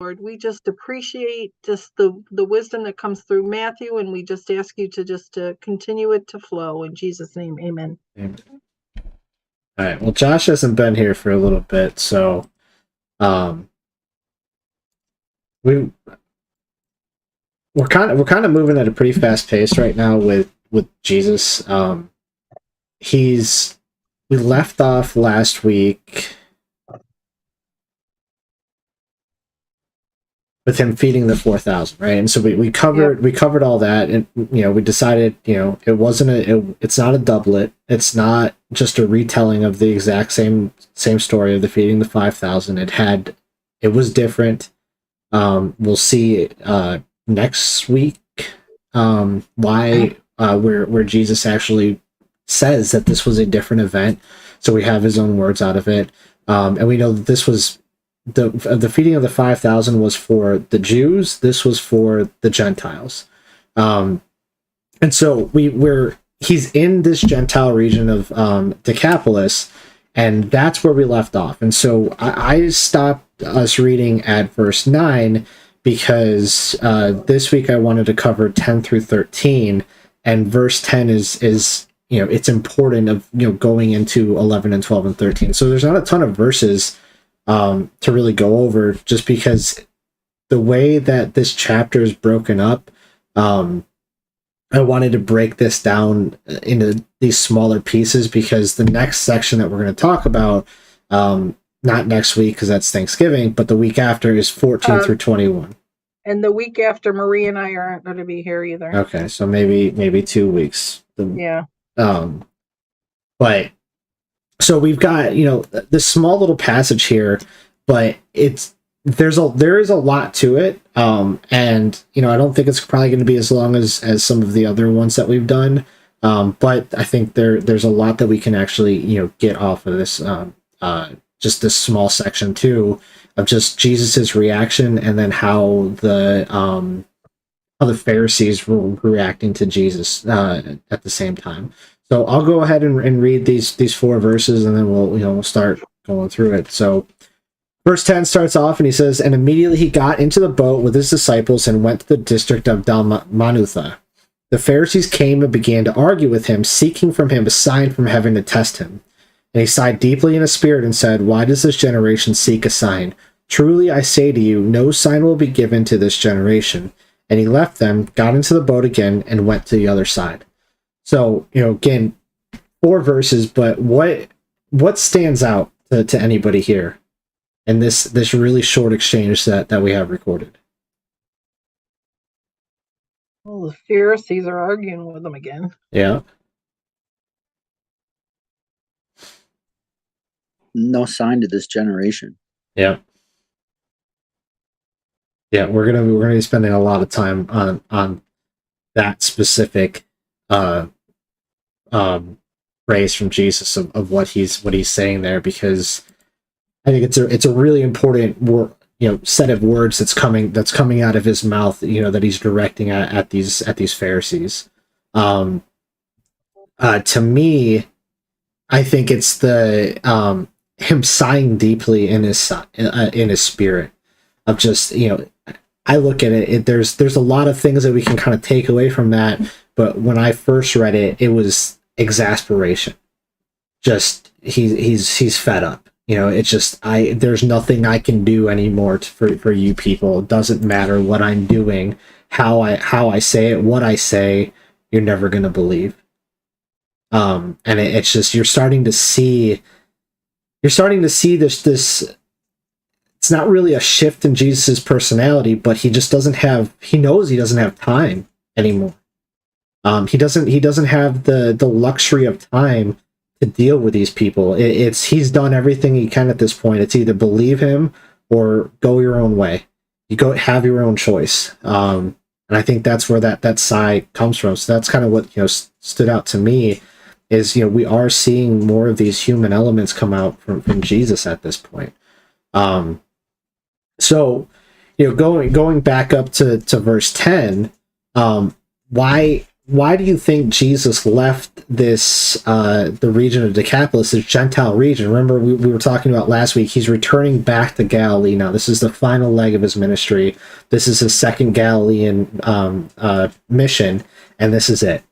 Lord. We just appreciate just the wisdom that comes through Matthew, and we just ask you to continue it to flow. In Jesus' name, amen. Amen. All right. Well, Josh hasn't been here for a little bit, so we're kind of moving at a pretty fast pace right now with Jesus. We left off last week with him feeding the 4,000, right? And so we covered all that, and we decided it's not a doublet. It's not just a retelling of the exact same story of the feeding the 5,000. It was different. We'll see next week why where Jesus actually says that this was a different event. So we have his own words out of it, and we know that this was the feeding of the 5,000 was for the Jews. This was for the Gentiles, and so he's in this Gentile region of Decapolis, and that's where we left off. And so I stopped us reading at verse 9 because this week I wanted to cover 10 through 13, and verse 10 is it's important of going into 11 and 12 and 13. So there's not a ton of verses to really go over, just because the way that this chapter is broken up, I wanted to break this down into these smaller pieces, because the next section that we're going to talk about, not next week because that's Thanksgiving, but the week after is 14 through 21. And the week after, Marie and I aren't going to be here either. Okay, so maybe 2 weeks. Yeah. But so we've got this small little passage here, but there is a lot to it, and I don't think it's probably going to be as long as some of the other ones that we've done, but I think there's a lot that we can actually get off of this, just this small section too, of just Jesus's reaction, and then how the Pharisees were reacting to Jesus at the same time. So I'll go ahead and read these 4 verses, and then we'll start going through it. So verse 10 starts off, and he says, "And immediately he got into the boat with his disciples and went to the district of Dalmanutha. The Pharisees came and began to argue with him, seeking from him a sign from heaven to test him. And he sighed deeply in his spirit and said, 'Why does this generation seek a sign? Truly I say to you, no sign will be given to this generation.' And he left them, got into the boat again, and went to the other side." So, again, 4 verses, but what stands out to anybody here in this really short exchange that we have recorded? Well, the Pharisees are arguing with them again. Yeah. No sign to this generation. Yeah. Yeah, we're gonna be spending a lot of time on that specific phrase from Jesus of what he's saying there, because I think it's a really important set of words that's coming out of his mouth, that he's directing at these Pharisees. To me, I think it's the him sighing deeply in his spirit, of just I look at it, there's a lot of things that we can kind of take away from that, but when I first read it, it was exasperation. Just he's fed up. It's just there's nothing I can do anymore for you people. It doesn't matter what I'm doing, how I say it, what I say, you're never gonna believe. And it's just you're starting to see this. It's not really a shift in Jesus's personality, but he knows he doesn't have time anymore. He doesn't have the luxury of time to deal with these people. He's done everything he can at this point. It's either believe him or go your own way. You go have your own choice. And I think that's where that sigh comes from. So that's kind of what stood out to me, is we are seeing more of these human elements come out from Jesus at this point. So, going back up to verse 10, why why do you think Jesus left this the region of Decapolis, this Gentile region? Remember, we were talking about last week, he's returning back to Galilee now. This is the final leg of his ministry. This is his second Galilean mission, and this is it.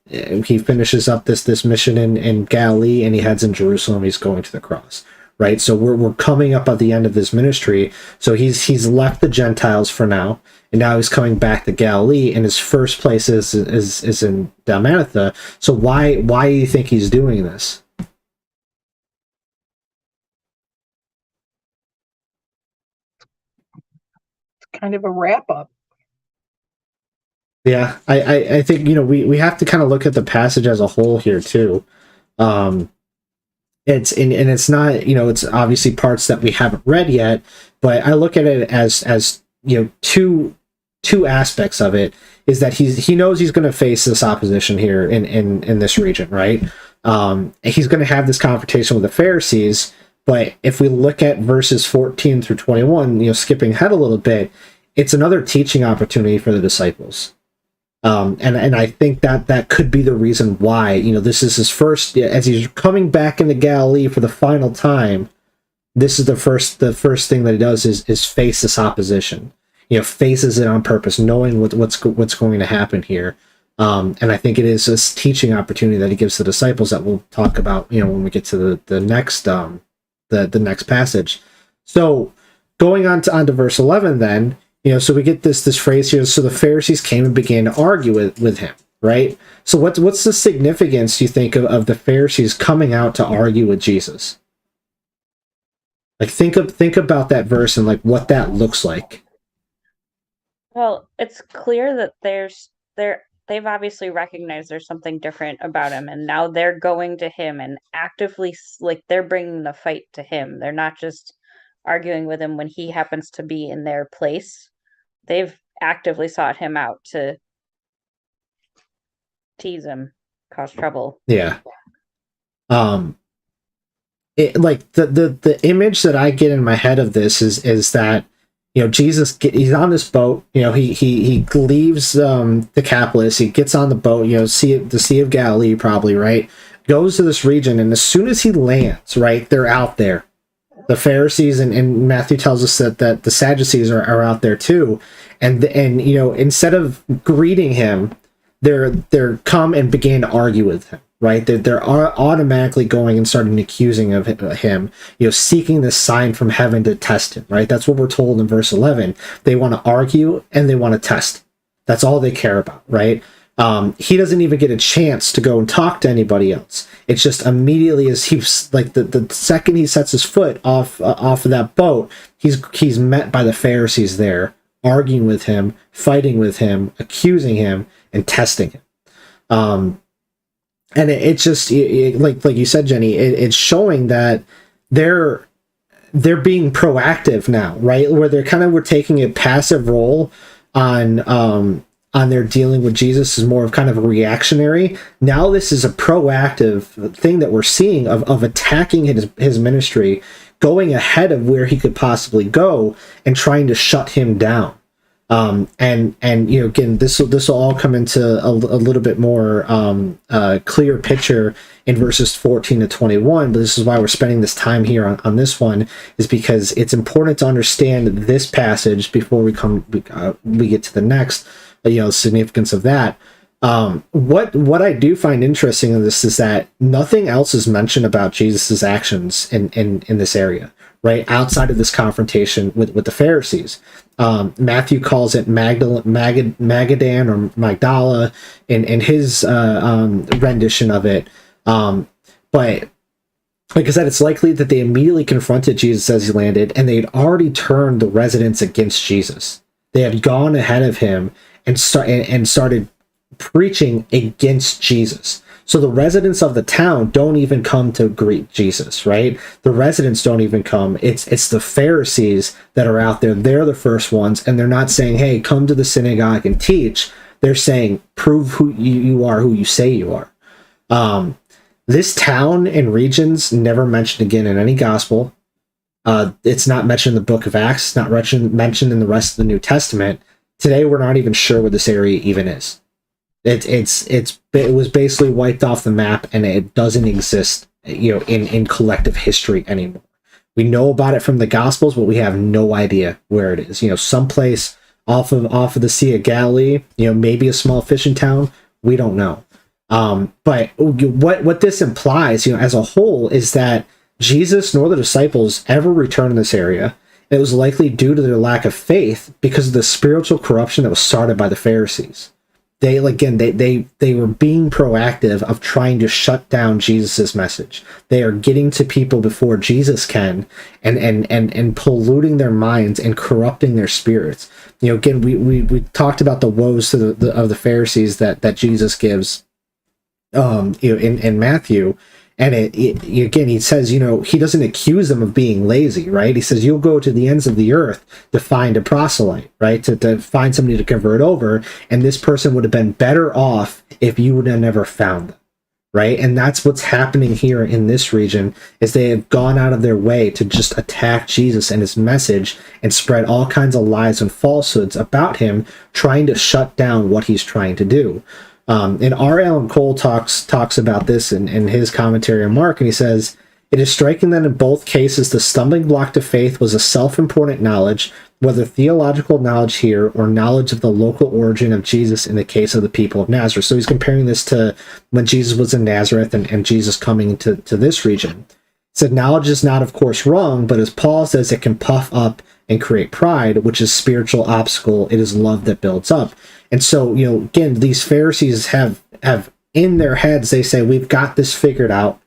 He finishes up this mission in Galilee, and he heads in Jerusalem. He's going to the cross, right? So we're coming up at the end of his ministry. So he's left the Gentiles for now, and now he's coming back to Galilee, and his first place is in Dalmanutha. So why do you think he's doing this? It's kind of a wrap up. Yeah, I think, we have to kind of look at the passage as a whole here too. It's not, it's obviously parts that we haven't read yet, but I look at it as two aspects of it is that he knows he's going to face this opposition here in this region, right? He's going to have this confrontation with the Pharisees, but if we look at verses 14 through 21, skipping ahead a little bit, it's another teaching opportunity for the disciples. And I think that could be the reason why, this is his first, as he's coming back into Galilee for the final time, this is the first thing that he does is face this opposition, faces it on purpose, knowing what's going to happen here. And I think it is this teaching opportunity that he gives the disciples that we'll talk about, when we get to the next passage. So going on to verse 11 then, so we get this phrase here. So the Pharisees came and began to argue with him, right? So what's the significance, do you think, of the Pharisees coming out to argue with Jesus? Like, think about that verse and like what that looks like. Well, it's clear that they've obviously recognized there's something different about him, and now they're going to him and actively, like, they're bringing the fight to him. They're not just arguing with him when he happens to be in their place. They've actively sought him out to tease him, cause trouble. Yeah. Like the image that I get in my head of this is that, Jesus he's on this boat, he leaves Decapolis, he gets on the boat, the Sea of Galilee probably, right? Goes to this region, and as soon as he lands, right, they're out there. The Pharisees and Matthew tells us that the Sadducees are out there too, and instead of greeting him, they're come and began to argue with him, right? They're automatically going and starting accusing of him, seeking this sign from heaven to test him, right? That's what we're told in verse 11. They want to argue and they want to test. That's all they care about, right? He doesn't even get a chance to go and talk to anybody else. It's just immediately as he's like the second he sets his foot off of that boat, he's met by the Pharisees there, arguing with him, fighting with him, accusing him, and testing him. And it's just like you said, Jenny, it's showing that they're being proactive now, right? Where we're taking a passive role on their dealing with Jesus is more of kind of a reactionary. Now this is a proactive thing that we're seeing of attacking his ministry, going ahead of where he could possibly go and trying to shut him down. And again, this will all come into a little bit more clear picture in verses 14 to 21, but this is why we're spending this time here on this one, is because it's important to understand this passage before we get to the next, significance of that. What I do find interesting in this is that nothing else is mentioned about Jesus's actions in this area, right? Outside of this confrontation with the Pharisees. Matthew calls it Magadan or Magdala in his rendition of it. But like I said, it's likely that they immediately confronted Jesus as he landed, and they had already turned the residents against Jesus. They had gone ahead of him and started preaching against Jesus. So the residents of the town don't even come to greet Jesus, right? The residents don't even come. It's the Pharisees that are out there. They're the first ones, and they're not saying, hey, come to the synagogue and teach. They're saying, prove who you are, who you say you are. This town and region's never mentioned again in any gospel. It's not mentioned in the book of Acts. It's not mentioned in the rest of the New Testament. Today, we're not even sure what this area even is. It was basically wiped off the map, and it doesn't exist, in collective history anymore. We know about it from the Gospels, but we have no idea where it is. Someplace off of the Sea of Galilee, maybe a small fishing town. We don't know. But what this implies, as a whole, is that Jesus nor the disciples ever returned in this area. It was likely due to their lack of faith because of the spiritual corruption that was started by the Pharisees. They were being proactive of trying to shut down Jesus's message. They are getting to people before Jesus can, and polluting their minds and corrupting their spirits. Again, we talked about the woes to of the Pharisees that Jesus gives, in Matthew. And again, he says, he doesn't accuse them of being lazy, right? He says, you'll go to the ends of the earth to find a proselyte, right? To find somebody to convert over. And this person would have been better off if you would have never found them, right? And that's what's happening here in this region, is they have gone out of their way to just attack Jesus and his message and spread all kinds of lies and falsehoods about him, trying to shut down what he's trying to do. And R. Alan Cole talks about this in his commentary on Mark, and he says, it is striking that in both cases the stumbling block to faith was a self-important knowledge, whether theological knowledge here or knowledge of the local origin of Jesus in the case of the people of Nazareth. So he's comparing this to when Jesus was in Nazareth and Jesus coming to this region. He said, knowledge is not, of course, wrong, but as Paul says, it can puff up and create pride, which is spiritual obstacle. It is love that builds up. And so, again, these Pharisees have in their heads, they say, we've got this figured out.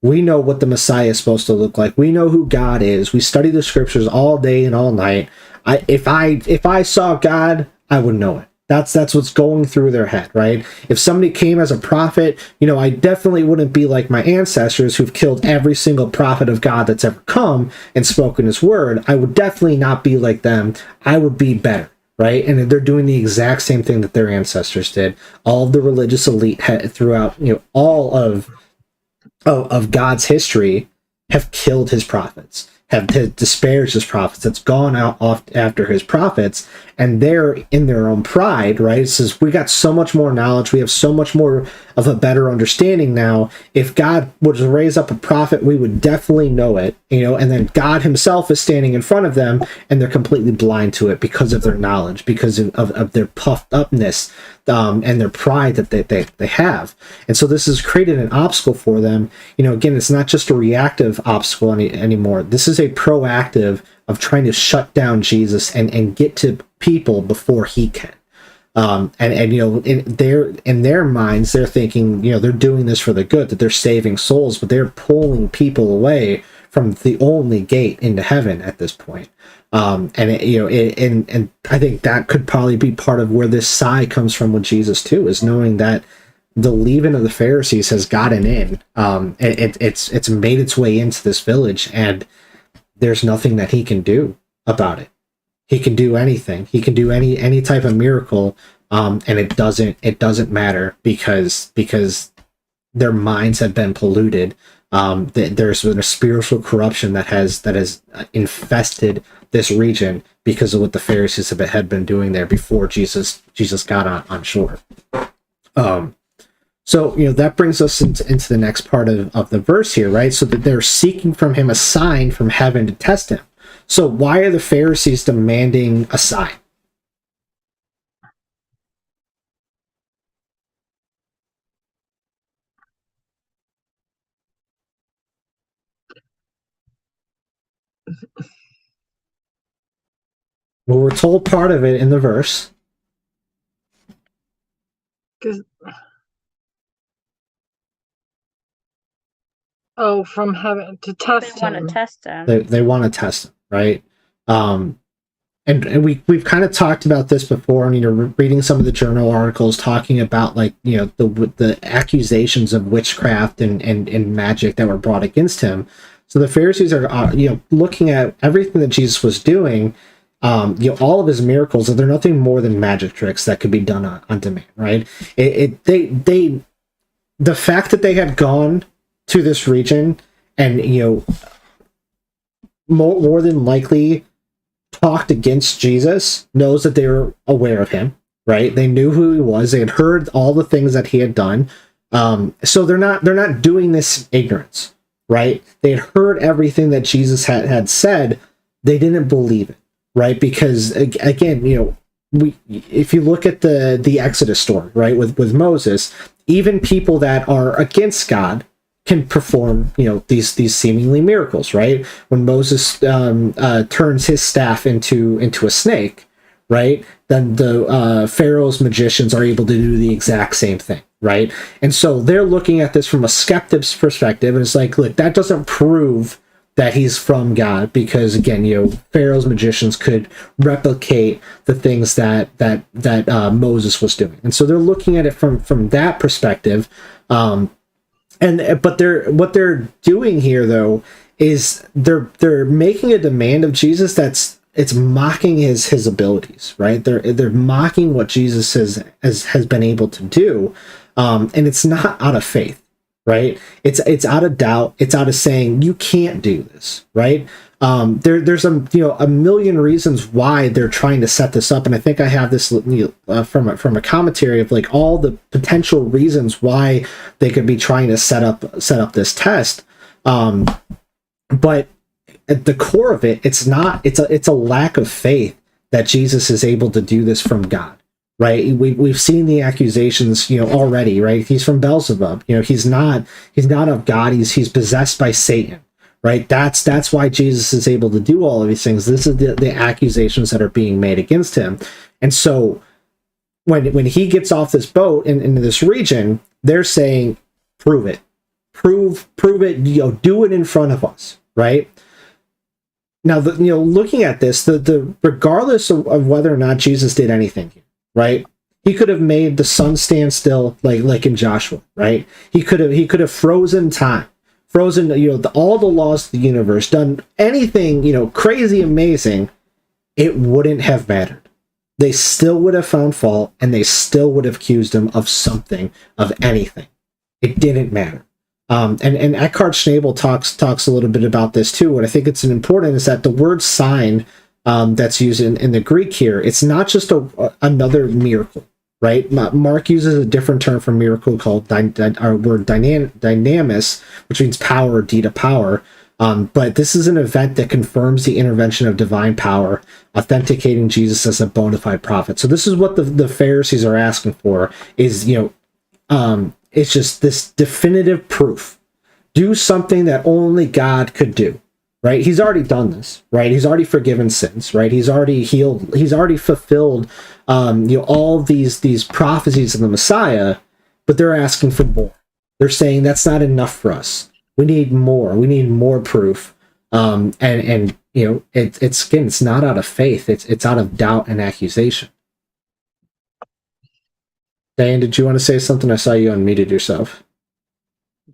We know what the Messiah is supposed to look like. We know who God is. We study the scriptures all day and all night. If I saw God, I would know it. That's what's going through their head, right? If somebody came as a prophet, I definitely wouldn't be like my ancestors who've killed every single prophet of God that's ever come and spoken his word. I would definitely not be like them. I would be better. Right? And they're doing the exact same thing that their ancestors did. All of the religious elite throughout, all of God's history have killed his prophets, have disparaged his prophets. That's gone out off after his prophets, and they're in their own pride, right? It says, we got so much more knowledge. We have so much more of a better understanding now. If God would raise up a prophet, we would definitely know it, and then God himself is standing in front of them, and they're completely blind to it because of their knowledge, because of their puffed upness, and their pride that they have. And so this has created an obstacle for them. Again, it's not just a reactive obstacle anymore. This is a proactive of trying to shut down Jesus and get to people before he can. In their minds, they're thinking, they're doing this for the good, that they're saving souls, but they're pulling people away from the only gate into heaven at this point. And I think that could probably be part of where this sigh comes from with Jesus too, is knowing that the leaven of the Pharisees has gotten in. It's made its way into this village, and there's nothing that he can do about it. He can do anything. He can do any type of miracle, and it doesn't matter because their minds have been polluted. There's been a spiritual corruption that has infested this region because of what the Pharisees had been doing there before Jesus got on shore. So that brings us into the next part of the verse here, right? So that they're seeking from him a sign from heaven to test him. So why are the Pharisees demanding a sign? Well, we're told part of it in the verse. From heaven to test They want him. to test him. They want to test him, right? And we've kind of talked about this before, and reading some of the journal articles talking about the accusations of witchcraft and magic that were brought against him. So the Pharisees are looking at everything that Jesus was doing, all of his miracles, they're nothing more than magic tricks that could be done on demand, right? The fact that they had gone to this region and more than likely talked against Jesus, knows that they were aware of him, right? They knew who he was. They had heard all the things that he had done. So they're not doing this in ignorance, right? They had heard everything that Jesus had said. They didn't believe it, right? Because again, if you look at the Exodus story, right, with Moses, even people that are against God can perform, these seemingly miracles, right? When Moses turns his staff into a snake, right, then the Pharaoh's magicians are able to do the exact same thing, right? And so they're looking at this from a skeptic's perspective, and it's like, look, that doesn't prove that he's from God, because again, Pharaoh's magicians could replicate the things that Moses was doing, and so they're looking at it from that perspective. But what they're doing here though is they're making a demand of Jesus it's mocking his abilities, right? They're mocking what Jesus has been able to do, and it's not out of faith, right? It's out of doubt. It's out of saying you can't do this, right? There's a million reasons why they're trying to set this up, and I think I have this from a commentary of like all the potential reasons why they could be trying to set up this test. But at the core of it, it's a lack of faith that Jesus is able to do this from God, right? We've seen the accusations, already, right? He's from Beelzebub, he's not of God. He's possessed by Satan, right? That's why Jesus is able to do all of these things. This is the accusations that are being made against him. And so when he gets off this boat into this region, they're saying, prove it, prove it, do it in front of us, right? Now, looking at this, the regardless of whether or not Jesus did anything here, right? He could have made the sun stand still, like in Joshua, right? He could have frozen time, all the laws of the universe, done anything, crazy, amazing. It wouldn't have mattered. They still would have found fault, and they still would have accused him of something, of anything. It didn't matter. And Eckhart Schnabel talks a little bit about this too. What I think it's important is that the word sign that's used in the Greek here, it's not just another miracle, right? Mark uses a different term for miracle called our word dynamis, which means power, deed of power. But this is an event that confirms the intervention of divine power, authenticating Jesus as a bona fide prophet. So this is what the Pharisees are asking for, is, it's just this definitive proof. Do something that only God could do, right? He's already done this, right? He's already forgiven sins, right? He's already healed. He's already fulfilled, all these prophecies of the Messiah, but they're asking for more. They're saying that's not enough for us. We need more. We need more proof. It's not out of faith. It's out of doubt and accusation. Diane, did you want to say something? I saw you unmuted yourself.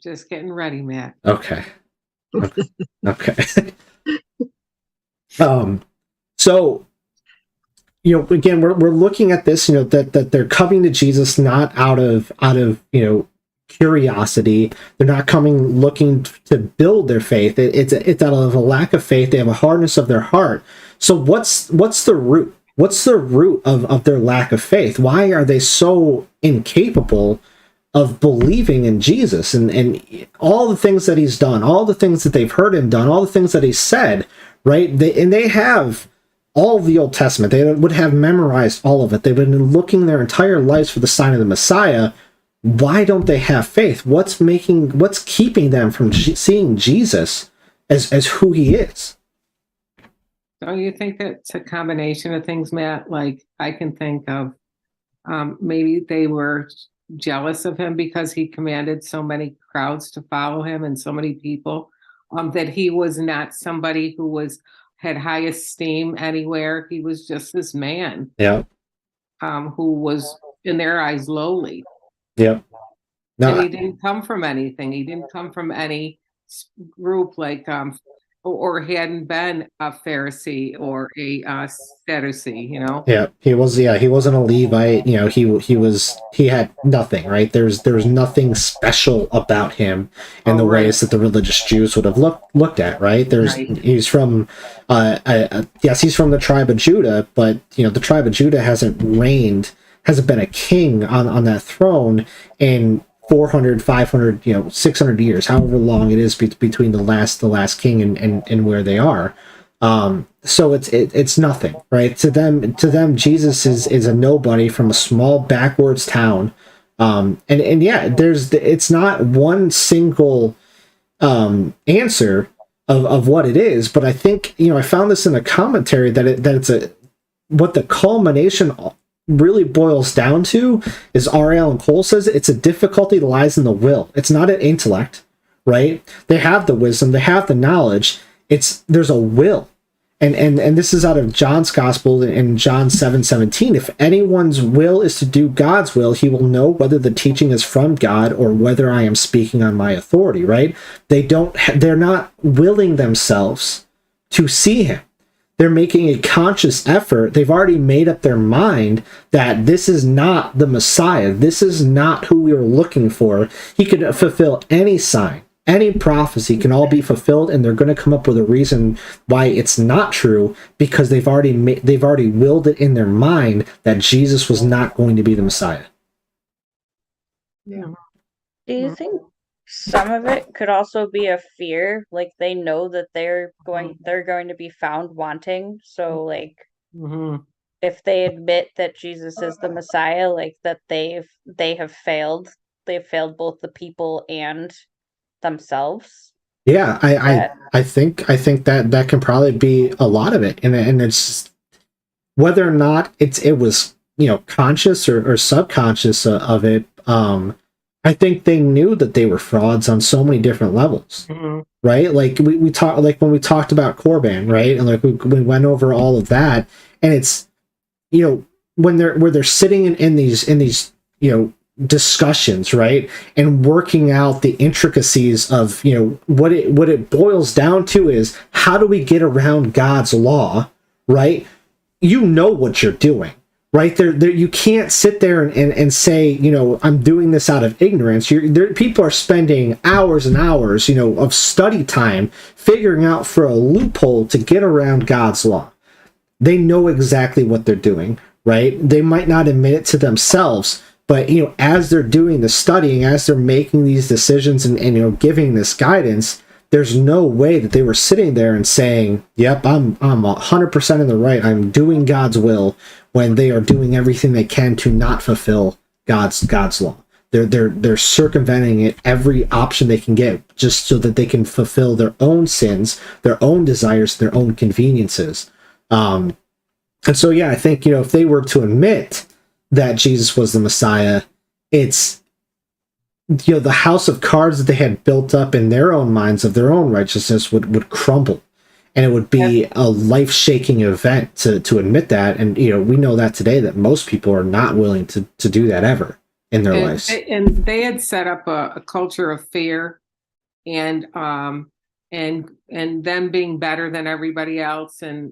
Just getting ready, Matt. Okay. So, again, we're looking at this, that they're coming to Jesus not out of curiosity. They're not coming looking to build their faith. It's out of a lack of faith. They have a hardness of their heart. So what's the root? What's the root of their lack of faith? Why are they so incapable of believing in Jesus and all the things that he's done, all the things that they've heard him done, all the things that he said, right? They have all of the Old Testament. They would have memorized all of it. They've been looking their entire lives for the sign of the Messiah. Why don't they have faith? What's keeping them from seeing Jesus as who he is? So you think that's a combination of things, Matt? Like, I can think of maybe they were jealous of him because he commanded so many crowds to follow him and so many people, that he was not somebody who had high esteem anywhere. He was just this man, who was in their eyes lowly. No, and he didn't come from anything. He didn't come from any group like or hadn't been a Pharisee or a Sadducee, he wasn't a Levite. He had nothing, right? There's nothing special about him in the ways that the religious Jews would have looked at, right? He's from yes, he's from the tribe of Judah, but the tribe of Judah hasn't reigned hasn't been a king on that throne in 400, 500, 600 years, however long it is between the last king and where they are. So it's nothing, right? To them, Jesus is a nobody from a small backwards town. And yeah, it's not one single answer of what it is, but I think, I found this in a commentary that it's what the culmination really boils down to is, R. Alan Cole says, it's a difficulty lies in the will. It's not an intellect, right? They have the wisdom, they have the knowledge. There's a will. And this is out of John's gospel in John 7:17. If anyone's will is to do God's will, he will know whether the teaching is from God or whether I am speaking on my authority, right? They're not willing themselves to see him. They're making a conscious effort. They've already made up their mind that this is not the Messiah. This is not who we were looking for. He could fulfill any sign, any prophecy can all be fulfilled, and they're going to come up with a reason why it's not true, because they've already willed it in their mind that Jesus was not going to be the Messiah. Yeah. Do you think some of it could also be a fear? Like they know that they're going to be found wanting. So like if they admit that Jesus is the Messiah, like that they have failed. They've failed both the people and themselves. Yeah, I think that can probably be a lot of it, and it's whether or not it was conscious or subconscious of it. I think they knew that they were frauds on so many different levels, right? Like we talked, like when we talked about Corban, right, and like we went over all of that, and it's when they're sitting in these discussions, right, and working out the intricacies of what it boils down to is, how do we get around God's law, right? What you're doing, right? There you can't sit there and say, I'm doing this out of ignorance. People are spending hours and hours of study time figuring out for a loophole to get around God's law. They know exactly what they're doing, right? They might not admit it to themselves, but as they're doing the studying, as they're making these decisions and giving this guidance, there's no way that they were sitting there and saying, "Yep, I'm 100% in the right. I'm doing God's will," when they are doing everything they can to not fulfill God's law. They're circumventing it every option they can get just so that they can fulfill their own sins, their own desires, their own conveniences. And so yeah, I think if they were to admit that Jesus was the Messiah, it's the house of cards that they had built up in their own minds of their own righteousness would crumble, and it would be a life-shaking event to admit that. And we know that today, that most people are not willing to do that ever in their lives. And they had set up a culture of fear and them being better than everybody else, and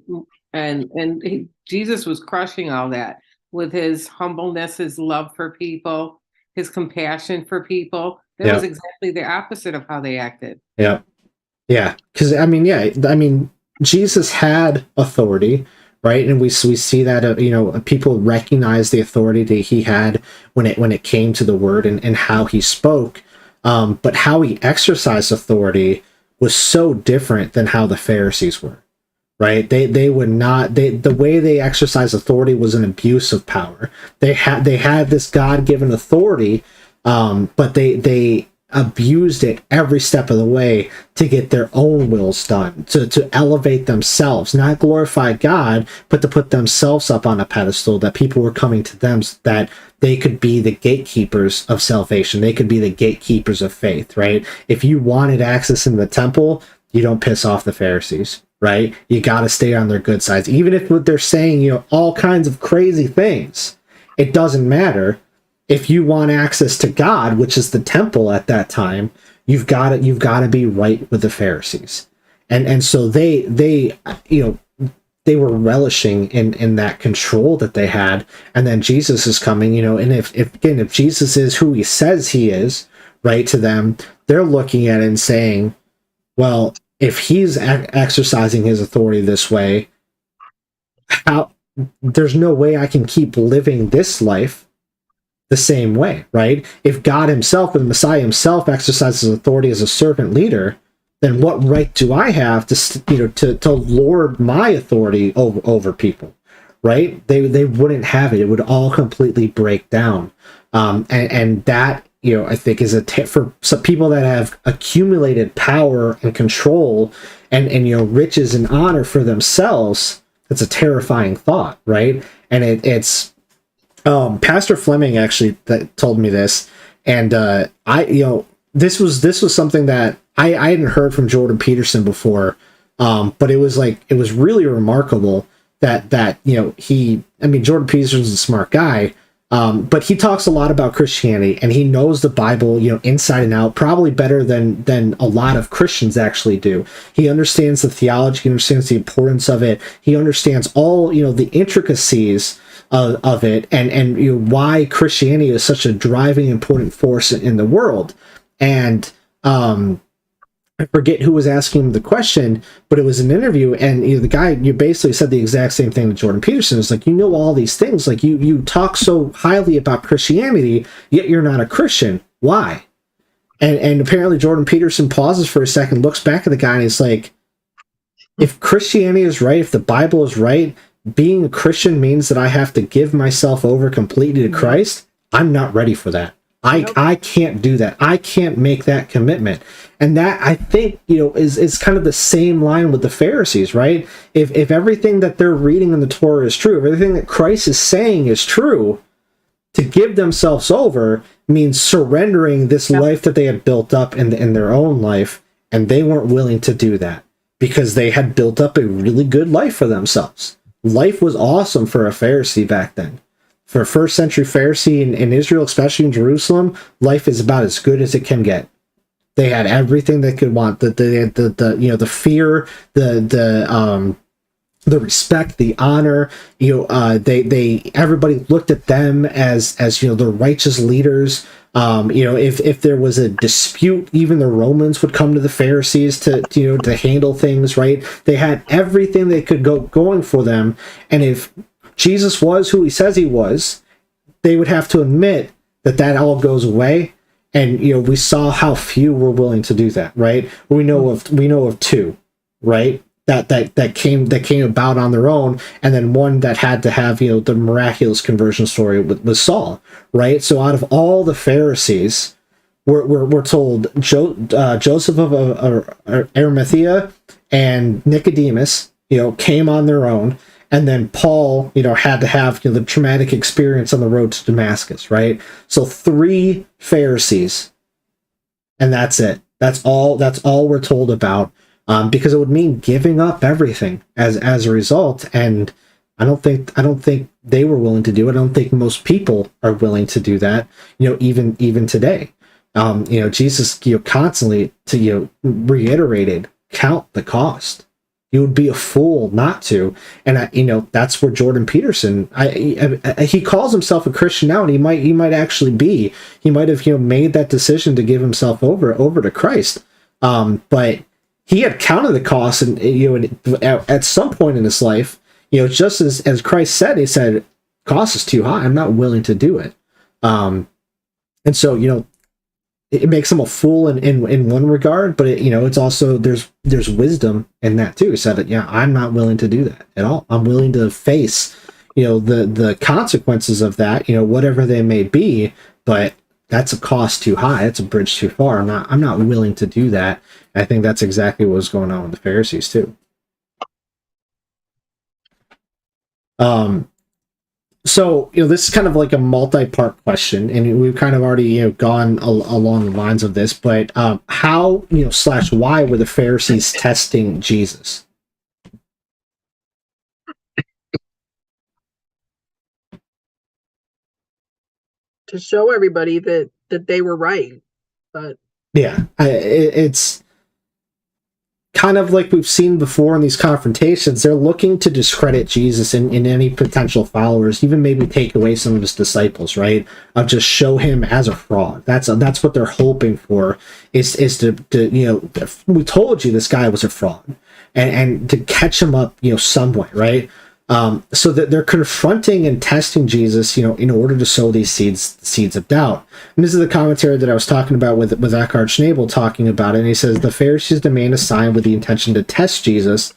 Jesus was crushing all that with his humbleness, his love for people, his compassion for people. That was exactly the opposite of how they acted. Yeah. Because Jesus had authority, right? And we see that people recognize the authority that he had when it came to the word and how he spoke. But how he exercised authority was so different than how the Pharisees were. Right? They would not. The way they exercised authority was an abuse of power. They had this God-given authority, but they abused it every step of the way to get their own wills done, to elevate themselves, not glorify God, but to put themselves up on a pedestal, that people were coming to them, that they could be the gatekeepers of salvation. They could be the gatekeepers of faith, right? If you wanted access in the temple, you don't piss off the Pharisees. Right? You got to stay on their good sides. Even if what they're saying, all kinds of crazy things, it doesn't matter. If you want access to God, which is the temple at that time, you've got to be right with the Pharisees. And so they were relishing in that control that they had. And then Jesus is coming, and if Jesus is who he says he is, right, to them, they're looking at it and saying, well, if he's exercising his authority this way, there's no way I can keep living this life the same way, right? If God himself and the Messiah himself exercises authority as a servant leader, then what right do I have to lord my authority over people, right? They wouldn't have it. It would all completely break down. And that, I think is for some people that have accumulated power and control and riches and honor for themselves, it's a terrifying thought, right? And it's Pastor Fleming actually that told me this, and this was something that I hadn't heard from Jordan Peterson before, but it was really remarkable that Jordan Peterson's a smart guy, but he talks a lot about Christianity, and he knows the Bible, inside and out, probably better than a lot of Christians actually do. He understands the theology, he understands the importance of it, he understands all the intricacies of it, and why Christianity is such a driving important force in the world. And I forget who was asking him the question, but it was an interview, and the guy basically said the exact same thing to Jordan Peterson. It's like, all these things, like you talk so highly about Christianity, yet you're not a Christian. Why? And apparently Jordan Peterson pauses for a second, looks back at the guy, and he's like, if Christianity is right, if the Bible is right, being a Christian means that I have to give myself over completely to Christ. I'm not ready for that. I can't do that. I can't make that commitment. And that, I think, is kind of the same line with the Pharisees, right? If everything that they're reading in the Torah is true, if everything that Christ is saying is true, to give themselves over means surrendering this life that they had built up in their own life, and they weren't willing to do that because they had built up a really good life for themselves. Life was awesome for a Pharisee back then. For a first century Pharisee in Israel, especially in Jerusalem, life is about as good as it can get. They had everything they could want. The fear, the respect, the honor. Everybody looked at them as the righteous leaders. If there was a dispute, even the Romans would come to the Pharisees to handle things, right? They had everything they could going for them, and if Jesus was who he says he was, they would have to admit that all goes away. And we saw how few were willing to do that, right? We know of two, right? That came about on their own, and then one that had to have the miraculous conversion story with Saul, right? So out of all the Pharisees, we're told Joseph of Arimathea and Nicodemus, came on their own. And then Paul, had to have the traumatic experience on the road to Damascus, right? So 3 Pharisees, and that's it. That's all we're told about, because it would mean giving up everything as a result. And I don't think they were willing to do it. I don't think most people are willing to do that. Even today, Jesus, constantly reiterated, count the cost. You would be a fool not to. And that's where Jordan Peterson, he calls himself a Christian now, and he might actually be. He might have made that decision to give himself over to Christ. But he had counted the cost, and at some point in his life, just as Christ said, he said, "Cost is too high. I'm not willing to do it." And so it makes him a fool in one regard, but it's also there's wisdom in that too. He said, I'm not willing to do that at all. I'm willing to face the consequences of that, whatever they may be, but that's a cost too high. That's a bridge too far. I'm not willing to do that. And I think that's exactly what was going on with the Pharisees too. So, this is kind of like a multi-part question, and we've kind of already, gone along the lines of this, but how, / why were the Pharisees testing Jesus? To show everybody that they were right. But yeah, it's kind of like we've seen before in these confrontations. They're looking to discredit Jesus in any potential followers, even maybe take away some of his disciples, right? Of just show him as a fraud. That's what they're hoping for, is to we told you this guy was a fraud, and to catch him up, some way, right? So that they're confronting and testing Jesus, in order to sow these seeds of doubt. And this is the commentary that I was talking about with Eckhard Schnabel talking about it. And he says the Pharisees demand a sign with the intention to test Jesus,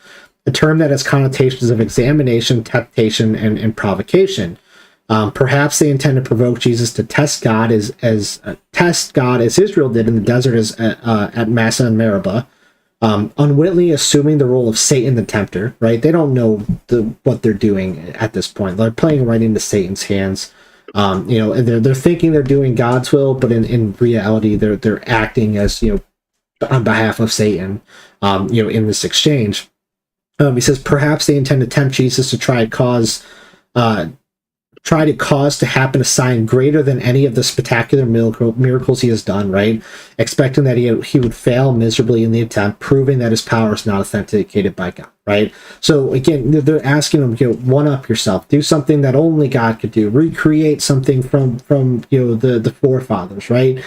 a term that has connotations of examination, temptation, and provocation. Perhaps they intend to provoke Jesus to test God as Israel did in the desert at Massa and Meribah. Unwittingly assuming the role of Satan the tempter, right? They don't know what they're doing at this point. They're playing right into Satan's hands. And they're thinking they're doing God's will, but in reality, they're acting as on behalf of Satan. In this exchange, he says perhaps they intend to tempt Jesus to try to cause to happen a sign greater than any of the spectacular miracles he has done, right? Expecting that he would fail miserably in the attempt, proving that his power is not authenticated by God, right? So again, they're asking him, one up yourself, do something that only God could do, recreate something from the forefathers, right?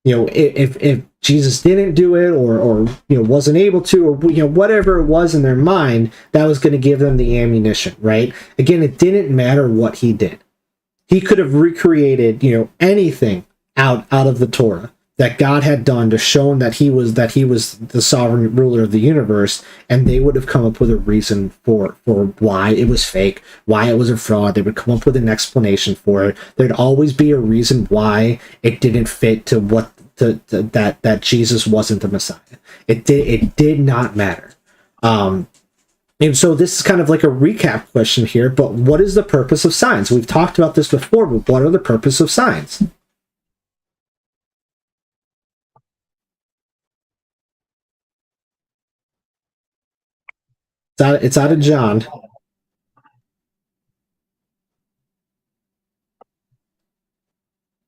If Jesus didn't do it or wasn't able to, or whatever it was in their mind, that was going to give them the ammunition, right? Again, it didn't matter what he did. He could have recreated anything out of the Torah that God had done to show that he was the sovereign ruler of the universe, and they would have come up with a reason for why it was fake, why it was a fraud. They would come up with an explanation for it. There'd always be a reason why it didn't fit to what that Jesus wasn't the Messiah. It did not matter. And so this is kind of like a recap question here, but what is the purpose of signs? We've talked about this before, but what are the purpose of signs? It's out of John.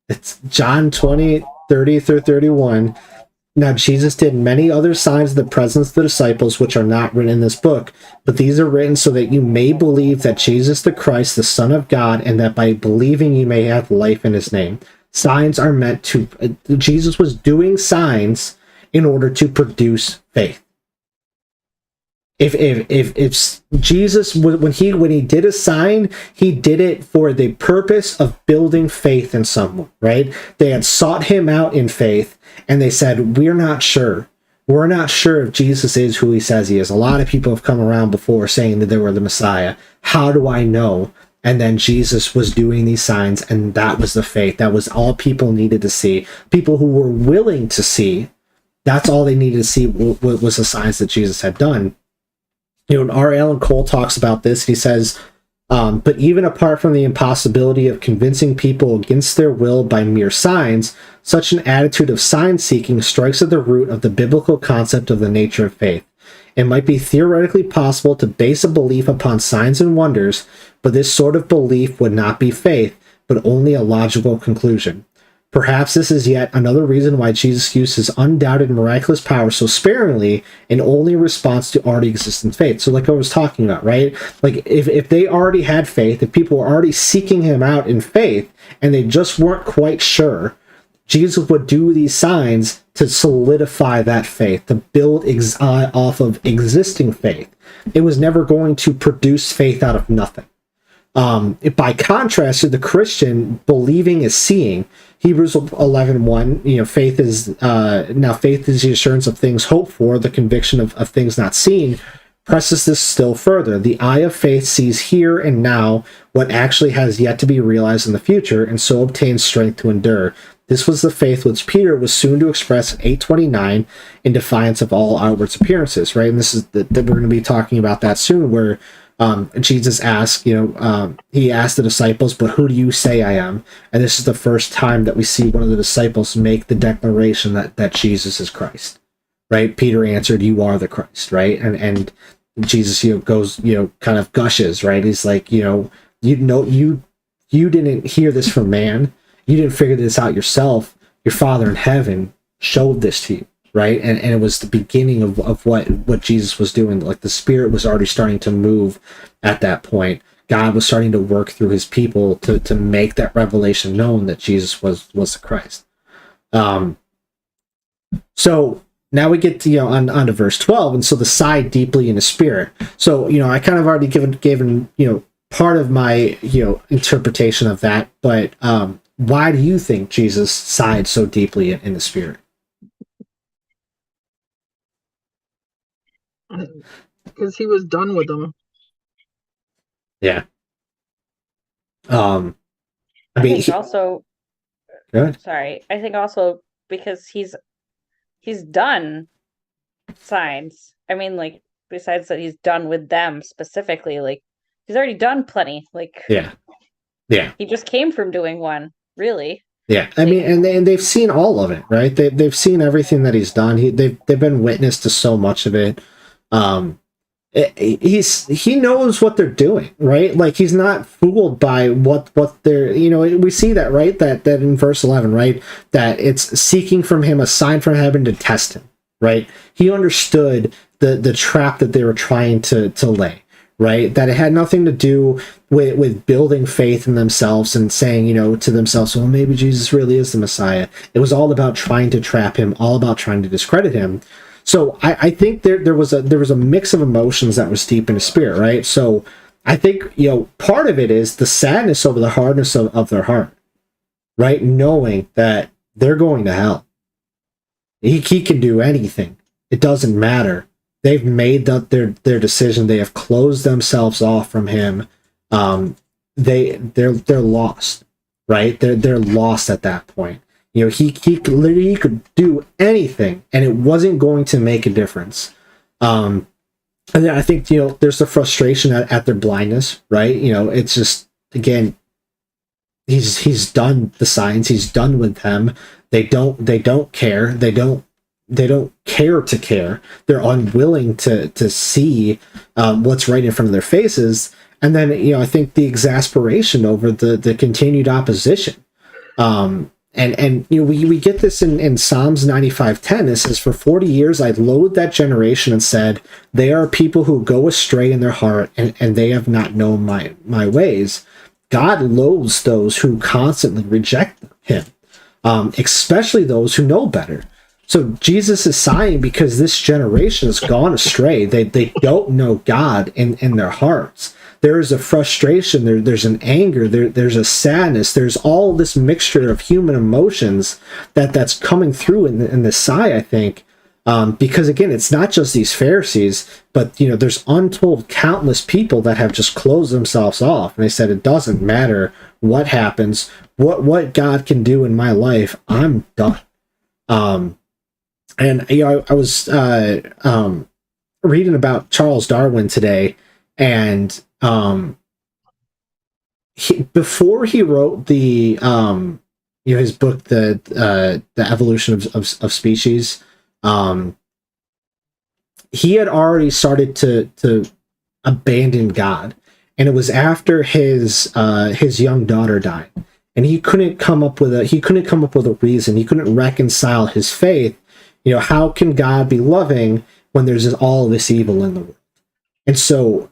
It's John 20:30 through 31. Now Jesus did many other signs in the presence of the disciples, which are not written in this book, but these are written so that you may believe that Jesus the Christ, the Son of God, and that by believing you may have life in his name. Signs are meant to... Jesus was doing signs in order to produce faith. If Jesus, when he did a sign, he did it for the purpose of building faith in someone, right? They had sought him out in faith, and they said, we're not sure. We're not sure if Jesus is who he says he is. A lot of people have come around before saying that they were the Messiah. How do I know? And then Jesus was doing these signs, and that was the faith. That was all people needed to see. People who were willing to see, that's all they needed to see was the signs that Jesus had done. R. Alan Cole talks about this. He says, but even apart from the impossibility of convincing people against their will by mere signs, such an attitude of sign-seeking strikes at the root of the biblical concept of the nature of faith. It might be theoretically possible to base a belief upon signs and wonders, but this sort of belief would not be faith, but only a logical conclusion. Perhaps this is yet another reason why Jesus used his undoubted miraculous power so sparingly and only in response to already existing faith. So like I was talking about, right? Like if they already had faith, if people were already seeking him out in faith, and they just weren't quite sure, Jesus would do these signs to solidify that faith, to build off of existing faith. It was never going to produce faith out of nothing. By contrast to the Christian, believing is seeing. Hebrews 11:1, faith is the assurance of things hoped for, the conviction of things not seen, presses this still further. The eye of faith sees here and now what actually has yet to be realized in the future, and so obtains strength to endure. This was the faith which Peter was soon to express in 8:29 in defiance of all outward appearances, right? And this is that we're going to be talking about that soon, where Jesus asked, he asked the disciples, but who do you say I am? And this is the first time that we see one of the disciples make the declaration that Jesus is Christ, right? Peter answered, you are the Christ, right? And Jesus, goes, kind of gushes, right? He's like, you didn't hear this from man. You didn't figure this out yourself. Your Father in heaven showed this to you. Right. And it was the beginning of what Jesus was doing. Like the Spirit was already starting to move at that point. God was starting to work through his people to make that revelation known that Jesus was the Christ. So now we get to, on to verse 12, and so the sigh deeply in the spirit. So, I kind of already given part of my, interpretation of that, but why do you think Jesus sighed so deeply in the spirit? Because he was done with them. Yeah. I I mean, think also, go ahead. sorry, I think also because he's done signs. I mean, like, besides that he's done with them specifically, like, he's already done plenty. Like, Yeah. he just came from doing one, really. Yeah, I mean, and they've seen all of it, right? They've seen everything that he's done. They've been witness to so much of it. He knows what they're doing, right? Like, he's not fooled by what they're, we see that, right? That in verse 11, right? That it's seeking from him a sign from heaven to test him, right? He understood the trap that they were trying to lay, right? That it had nothing to do with building faith in themselves and saying, to themselves, well, maybe Jesus really is the Messiah. It was all about trying to trap him, all about trying to discredit him. So I think there was a mix of emotions that was deep in the spirit, right? So I think, part of it is the sadness over the hardness of their heart, right? Knowing that they're going to hell. He can do anything. It doesn't matter. They've made their decision. They have closed themselves off from him. They're lost, right? They're lost at that point. He could do anything, and it wasn't going to make a difference. And then I think there's the frustration at their blindness, right? It's just, again, he's done the signs. He's done with them. They don't care. They don't care to care. They're unwilling to see what's right in front of their faces. And then, I think the exasperation over the continued opposition. And we get this in Psalms 95:10. It says, "For 40 years I loathed that generation and said, they are people who go astray in their heart, and they have not known my ways." God loathes those who constantly reject him, especially those who know better. So Jesus is sighing because this generation has gone astray. They don't know God in their hearts. There is a frustration, there's an anger, there's a sadness, there's all this mixture of human emotions that's coming through in the sigh, I think. Because again, it's not just these Pharisees, but there's untold countless people that have just closed themselves off. And they said, it doesn't matter what happens, what God can do in my life, I'm done. And I was reading about Charles Darwin today, and before he wrote the his book, the Evolution of Species, he had already started to abandon God, and it was after his young daughter died, and he couldn't come up with a reason. He couldn't reconcile his faith. How can God be loving when there's all this evil in the world? And so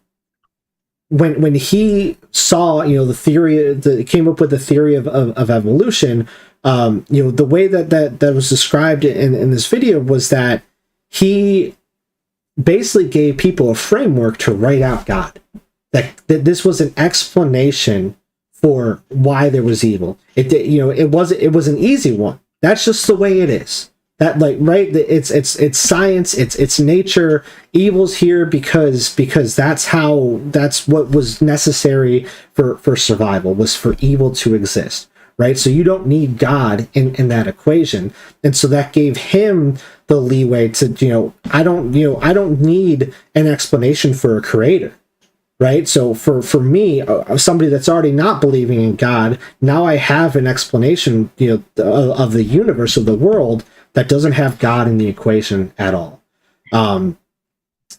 when he saw, the theory, came up with the theory of evolution, the way that was described in this video was that he basically gave people a framework to write out God. That this was an explanation for why there was evil. It was an easy one. That's just the way it is. That, like, right, it's science, it's nature. Evil's here because that's what was necessary for survival, was for evil to exist, right? So you don't need God in that equation. And so that gave him the leeway to, I don't need an explanation for a creator. Right. So for me, somebody that's already not believing in God, now I have an explanation, of the universe, of the world, that doesn't have God in the equation at all. And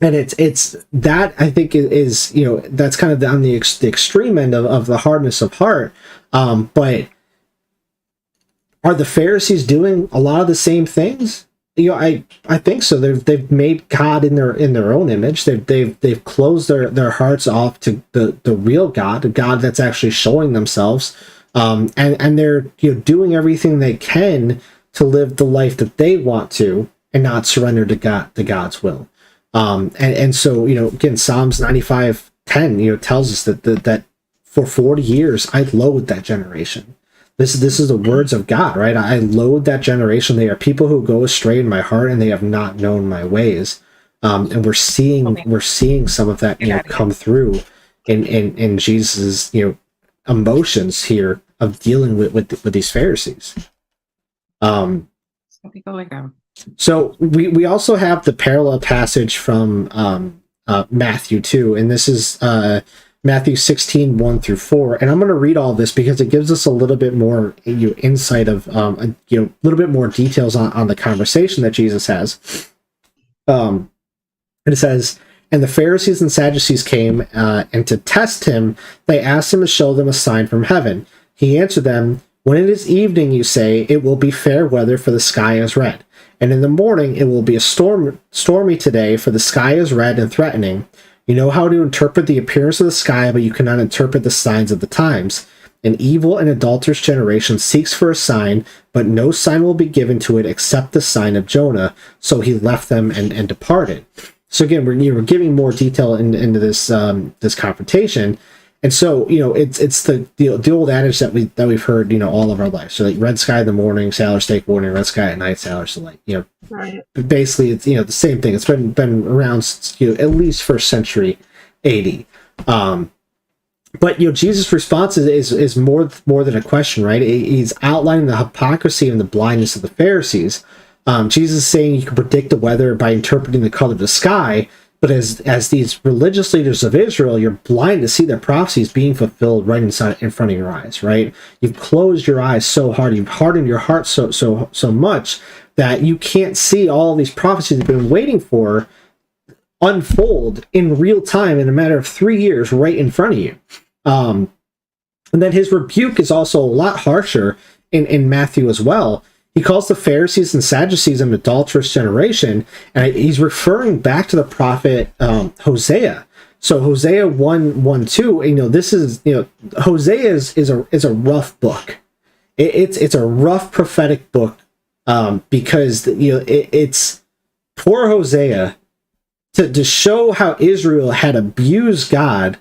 it's that, I think, is that's kind of on the extreme end of the hardness of heart. But are the Pharisees doing a lot of the same things? I think so. They've made God in their own image. They've closed their hearts off to the real God, the God that's actually showing themselves, and they're doing everything they can to live the life that they want to, and not surrender to God's will. And so, again, Psalms 95:10, tells us that for 40 years I loathed that generation. This is the words of God, right? I loathe that generation. They are people who go astray in my heart, and they have not known my ways. And we're seeing some of that, come through in Jesus' emotions here of dealing with these Pharisees. So we also have the parallel passage from Matthew 2, and this is Matthew 16:1-4, and I'm going to read all this because it gives us a little bit more insight of a little bit more details on the conversation that Jesus has. And it says, "And the Pharisees and Sadducees came, and to test him, they asked him to show them a sign from heaven. He answered them, 'When it is evening, you say, it will be fair weather, for the sky is red. And in the morning, it will be a stormy today, for the sky is red and threatening. You know how to interpret the appearance of the sky, but you cannot interpret the signs of the times. An evil and adulterous generation seeks for a sign, but no sign will be given to it except the sign of Jonah.' So he left them and departed." So again, we're giving more detail into this this confrontation. And so, it's the old adage that we've heard, all of our lives. So like red sky in the morning, sailors take warning, red sky at night, sailors delight. Right. Basically it's the same thing. It's been around since, at least first century AD. But Jesus' response is more than a question, right? He's outlining the hypocrisy and the blindness of the Pharisees. Jesus is saying you can predict the weather by interpreting the color of the sky, but as these religious leaders of Israel, you're blind to see their prophecies being fulfilled right in front of your eyes, right? You've closed your eyes so hard, you've hardened your heart so much that you can't see all these prophecies you've been waiting for unfold in real time in a matter of 3 years right in front of you. And then his rebuke is also a lot harsher in Matthew as well. He calls the Pharisees and Sadducees an adulterous generation, and he's referring back to the prophet Hosea. So Hosea 1:2, this is Hosea is a rough book. It's a rough prophetic book because it's poor Hosea to show how Israel had abused God,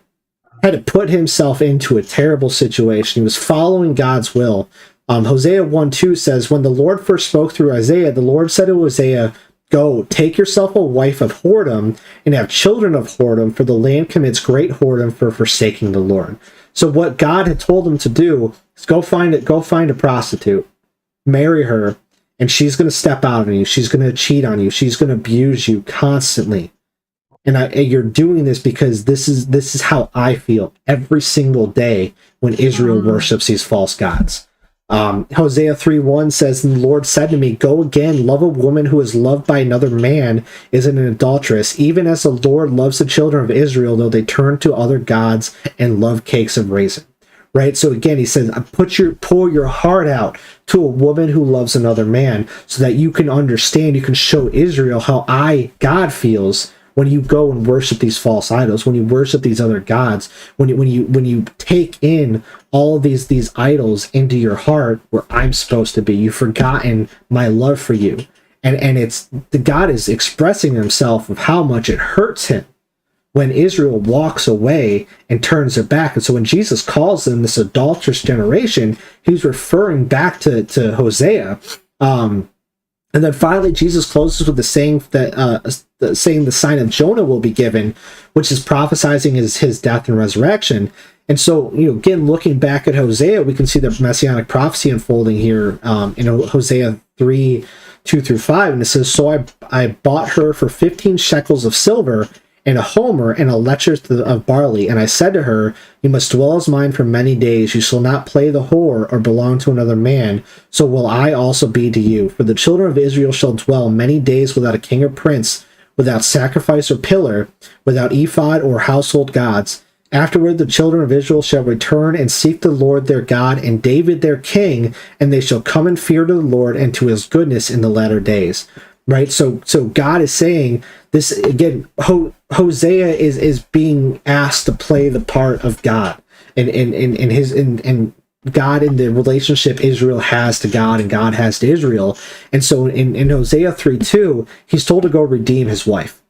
had to put himself into a terrible situation. He was following God's will. Hosea 1:2 says, "When the Lord first spoke through Isaiah, the Lord said to Hosea, 'Go, take yourself a wife of whoredom and have children of whoredom, for the land commits great whoredom for forsaking the Lord.'" So what God had told him to do is go find a prostitute, marry her, and she's going to step out on you. She's going to cheat on you. She's going to abuse you constantly. And you're doing this because this is how I feel every single day when Israel worships these false gods. Hosea 3:1 says, "And the Lord said to me, go again, love a woman who is loved by another man is an adulteress, even as the Lord loves the children of Israel, though they turn to other gods and love cakes of raisin." Right? So again, he says, pour your heart out to a woman who loves another man so that you can understand, you can show Israel how God feels when you go and worship these false idols, when you worship these other gods, when you take in all of these idols into your heart where I'm supposed to be. You've forgotten my love for you. And it's the God is expressing himself of how much it hurts him when Israel walks away and turns their back. And so when Jesus calls them this adulterous generation, he's referring back to Hosea. And then finally, Jesus closes with the saying that saying the sign of Jonah will be given, which is prophesizing his death and resurrection. And so, again, looking back at Hosea, we can see the messianic prophecy unfolding here in Hosea 3:2-5. And it says, "So I bought her for 15 shekels of silver and a homer and a letcher of barley. And I said to her, you must dwell as mine for many days. You shall not play the whore or belong to another man. So will I also be to you. For the children of Israel shall dwell many days without a king or prince, without sacrifice or pillar, without ephod or household gods. Afterward, the children of Israel shall return and seek the Lord their God and David their king, and they shall come in fear to the Lord and to his goodness in the latter days." Right? So God is saying this again. Hosea is being asked to play the part of God, and God in the relationship Israel has to God and God has to Israel. And so in Hosea 3:2, he's told to go redeem his wife.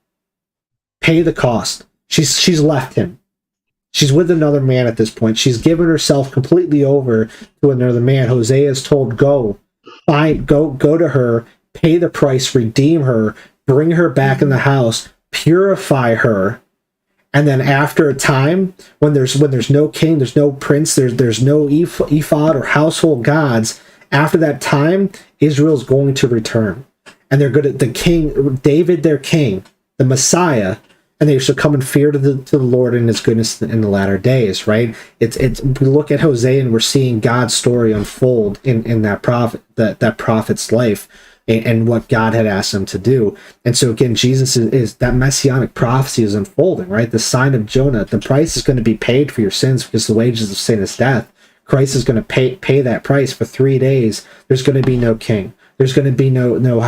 Pay the cost. She's left him. She's with another man at this point. She's given herself completely over to another man. Hosea is told, go to her, pay the price, redeem her, bring her back in the house, purify her. And then after a time, when there's no king, there's no prince, there's no ephod or household gods, after that time, Israel's going to return. And they're the king, David, their king, the Messiah, and they shall come in fear to the Lord and his goodness in the latter days, right? It's we look at Hosea and we're seeing God's story unfold in that prophet's life and what God had asked him to do. And so again, Jesus is that messianic prophecy is unfolding, right? The sign of Jonah, the price is going to be paid for your sins because the wages of sin is death. Christ is going to pay that price for 3 days. There's going to be no king. There's going to be no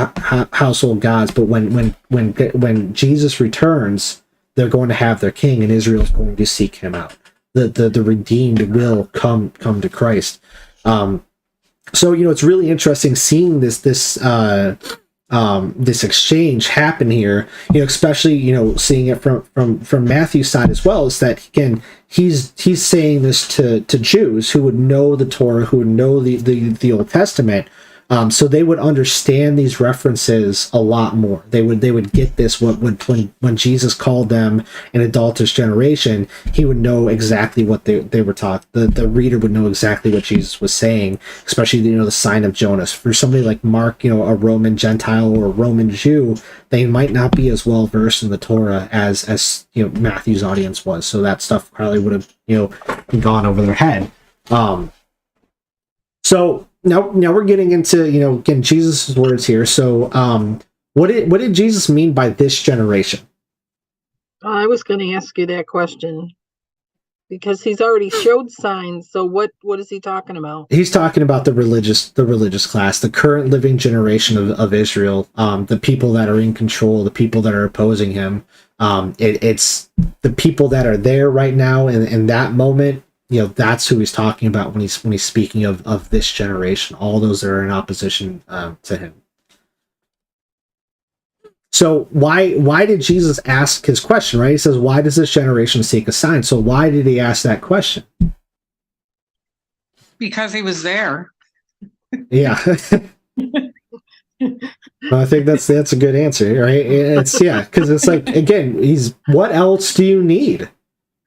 household gods. But when Jesus returns, they're going to have their king, and Israel's going to seek him out. The redeemed will come to Christ. So it's really interesting seeing this exchange happen here. Especially seeing it from Matthew's side as well. Is that again he's saying this to Jews who would know the Torah, who would know the Old Testament. So they would understand these references a lot more. They would get this when Jesus called them an adulterous generation. He would know exactly what they were taught. The reader would know exactly what Jesus was saying, especially the sign of Jonah. For somebody like Mark, a Roman Gentile or a Roman Jew, they might not be as well versed in the Torah as Matthew's audience was. So that stuff probably would have gone over their head. So. Now we're getting into again Jesus' words here. So what did Jesus mean by this generation? I was going to ask you that question because he's already showed signs. So what is he talking about? He's talking about the religious class, the current living generation of Israel, the people that are in control, the people that are opposing him. It's the people that are there right now in that moment. That's who he's talking about when he's speaking of this generation, all those that are in opposition to him. So why did Jesus ask his question, right? He says, why does this generation seek a sign? So why did he ask that question? Because he was there. Yeah. I think that's a good answer, right? Because it's like, again, what else do you need?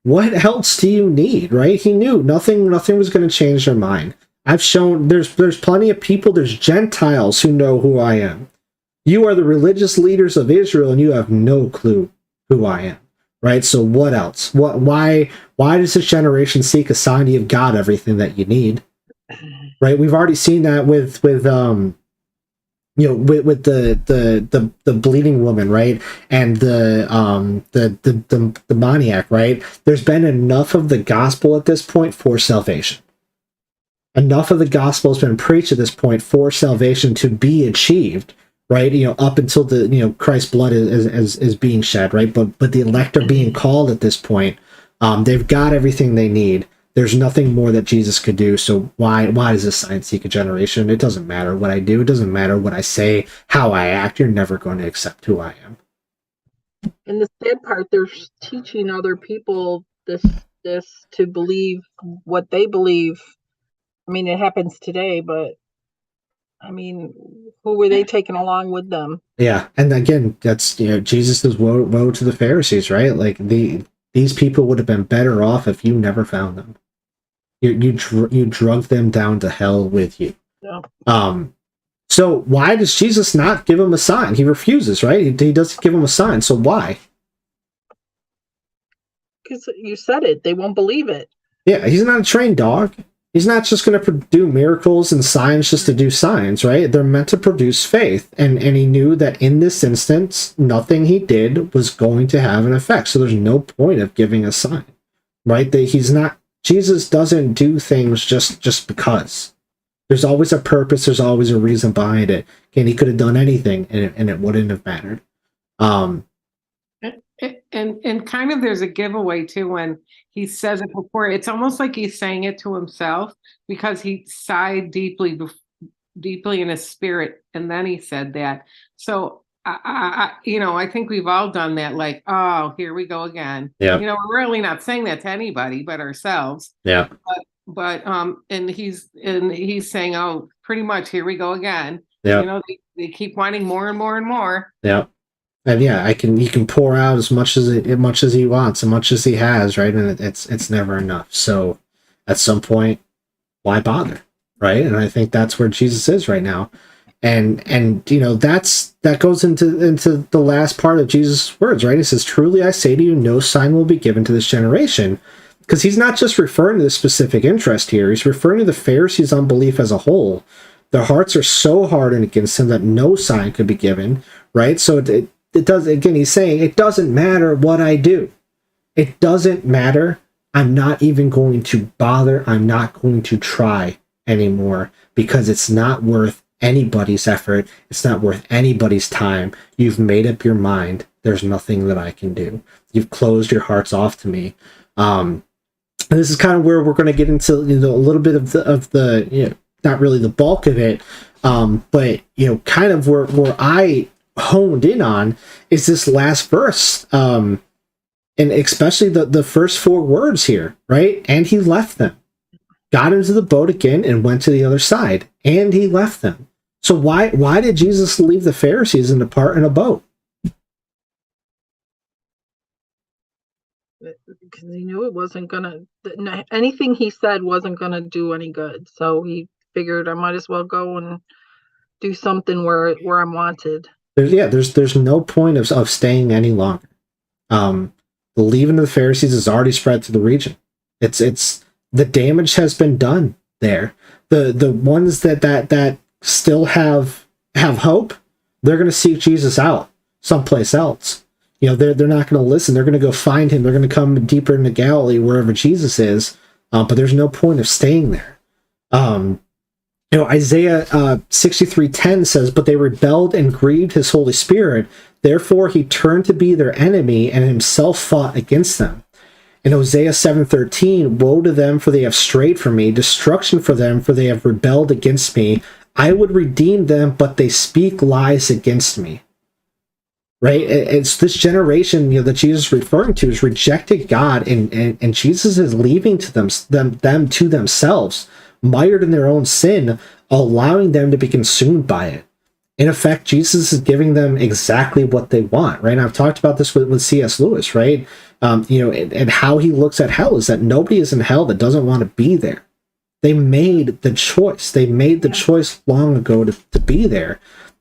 What else do you need, right? He knew nothing was going to change their mind. I've shown there's plenty of people, there's Gentiles who know who I am. You are the religious leaders of Israel and you have no clue who I am, right? So what else? Why does this generation seek a sign? You've got everything that you need, right? We've already seen that with the bleeding woman, right, and the demoniac, right? There's been enough of the gospel at this point for salvation. Enough of the gospel has been preached at this point for salvation to be achieved, right? Up until the Christ's blood is being shed, right? But the elect are being called at this point. They've got everything they need. There's nothing more that Jesus could do. So why does this sign seek a generation? It doesn't matter what I do. It doesn't matter what I say, how I act. You're never going to accept who I am. And the sad part, they're teaching other people this to believe what they believe. I mean, it happens today, but I mean, who were they taking along with them? Yeah, and again, that's Jesus' woe to the Pharisees, right? Like these people would have been better off if you never found them. You drug them down to hell with you. Yeah. So why does Jesus not give him a sign? He refuses, right? He doesn't give him a sign. So why? Because you said it. They won't believe it. Yeah, he's not a trained dog. He's not just going to do miracles and signs just to do signs, right? They're meant to produce faith. And he knew that in this instance, nothing he did was going to have an effect. So there's no point of giving a sign, right? Jesus doesn't do things just because. There's always a purpose. There's always a reason behind it. And he could have done anything and it wouldn't have mattered. And kind of there's a giveaway too when he says it before. It's almost like he's saying it to himself because he sighed deeply in his spirit, and then he said that. So I think we've all done that. Like, oh, here we go again. Yeah. We're really not saying that to anybody but ourselves. Yeah. But and he's saying, oh, pretty much here we go again. Yeah. They keep wanting more and more and more. Yeah. And yeah, he can pour out as much as he wants, as much as he has, right? And it's never enough. So at some point, why bother, right? And I think that's where Jesus is right now. And that goes into the last part of Jesus' words, right? He says, "Truly I say to you, no sign will be given to this generation." Because he's not just referring to this specific interest here, he's referring to the Pharisees' unbelief as a whole. Their hearts are so hardened against him that no sign could be given, right? So it does, again, he's saying, it doesn't matter what I do. It doesn't matter. I'm not even going to bother. I'm not going to try anymore because it's not worth anybody's effort. It's not worth anybody's time. You've made up your mind. There's nothing that I can do. You've closed your hearts off to me. And this is kind of where we're going to get into a little bit of the not really the bulk of it, but kind of where I honed in on is this last verse, and especially the first 4 words here, right? And he left them, got into the boat again, and went to the other side, and he left them. So why did Jesus leave the Pharisees and depart in a boat? Because he knew it wasn't gonna, anything he said wasn't gonna do any good. So he figured I might as well go and do something where I'm wanted. There's no point of staying any longer. The leaving of the Pharisees has already spread to the region. It's the damage has been done there. The ones that still have hope, they're going to seek Jesus out someplace else. They're not going to listen. They're going to go find him. They're going to come deeper into Galilee, wherever Jesus is. But there's no point of staying there. Isaiah 63:10 says, "But they rebelled and grieved his Holy Spirit. Therefore he turned to be their enemy and himself fought against them." In Hosea 7:13, "Woe to them, for they have strayed from me. Destruction for them, for they have rebelled against me. I would redeem them, but they speak lies against me." Right? It's this generation that Jesus is referring to has rejected God, and Jesus is leaving to them to themselves, mired in their own sin, allowing them to be consumed by it. In effect, Jesus is giving them exactly what they want, right? And I've talked about this with C.S. Lewis, right? And how he looks at hell is that nobody is in hell that doesn't want to be there. They made the choice. They made the choice long ago to be there.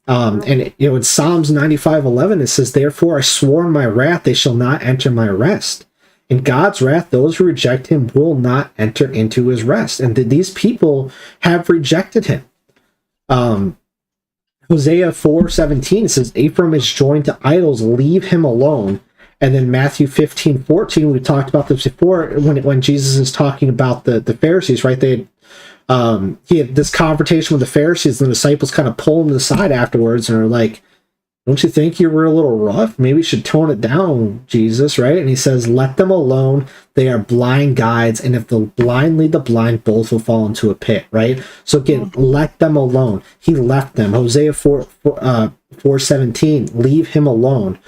And in Psalms 95:11, it says, "Therefore I swore in my wrath, they shall not enter my rest." In God's wrath, those who reject him will not enter into his rest. And these people have rejected him. Hosea 4:17 says, "Ephraim is joined to idols, leave him alone." And then Matthew 15:14, we talked about this before, when Jesus is talking about the Pharisees, right? He had this confrontation with the Pharisees, and the disciples kind of pull him to the side afterwards and are like, "Don't you think you were a little rough? Maybe you should tone it down, Jesus," right? And he says, "Let them alone. They are blind guides, and if the blind lead the blind, both will fall into a pit," right? So again, let them alone. He left them. Hosea 4:17, leave him alone.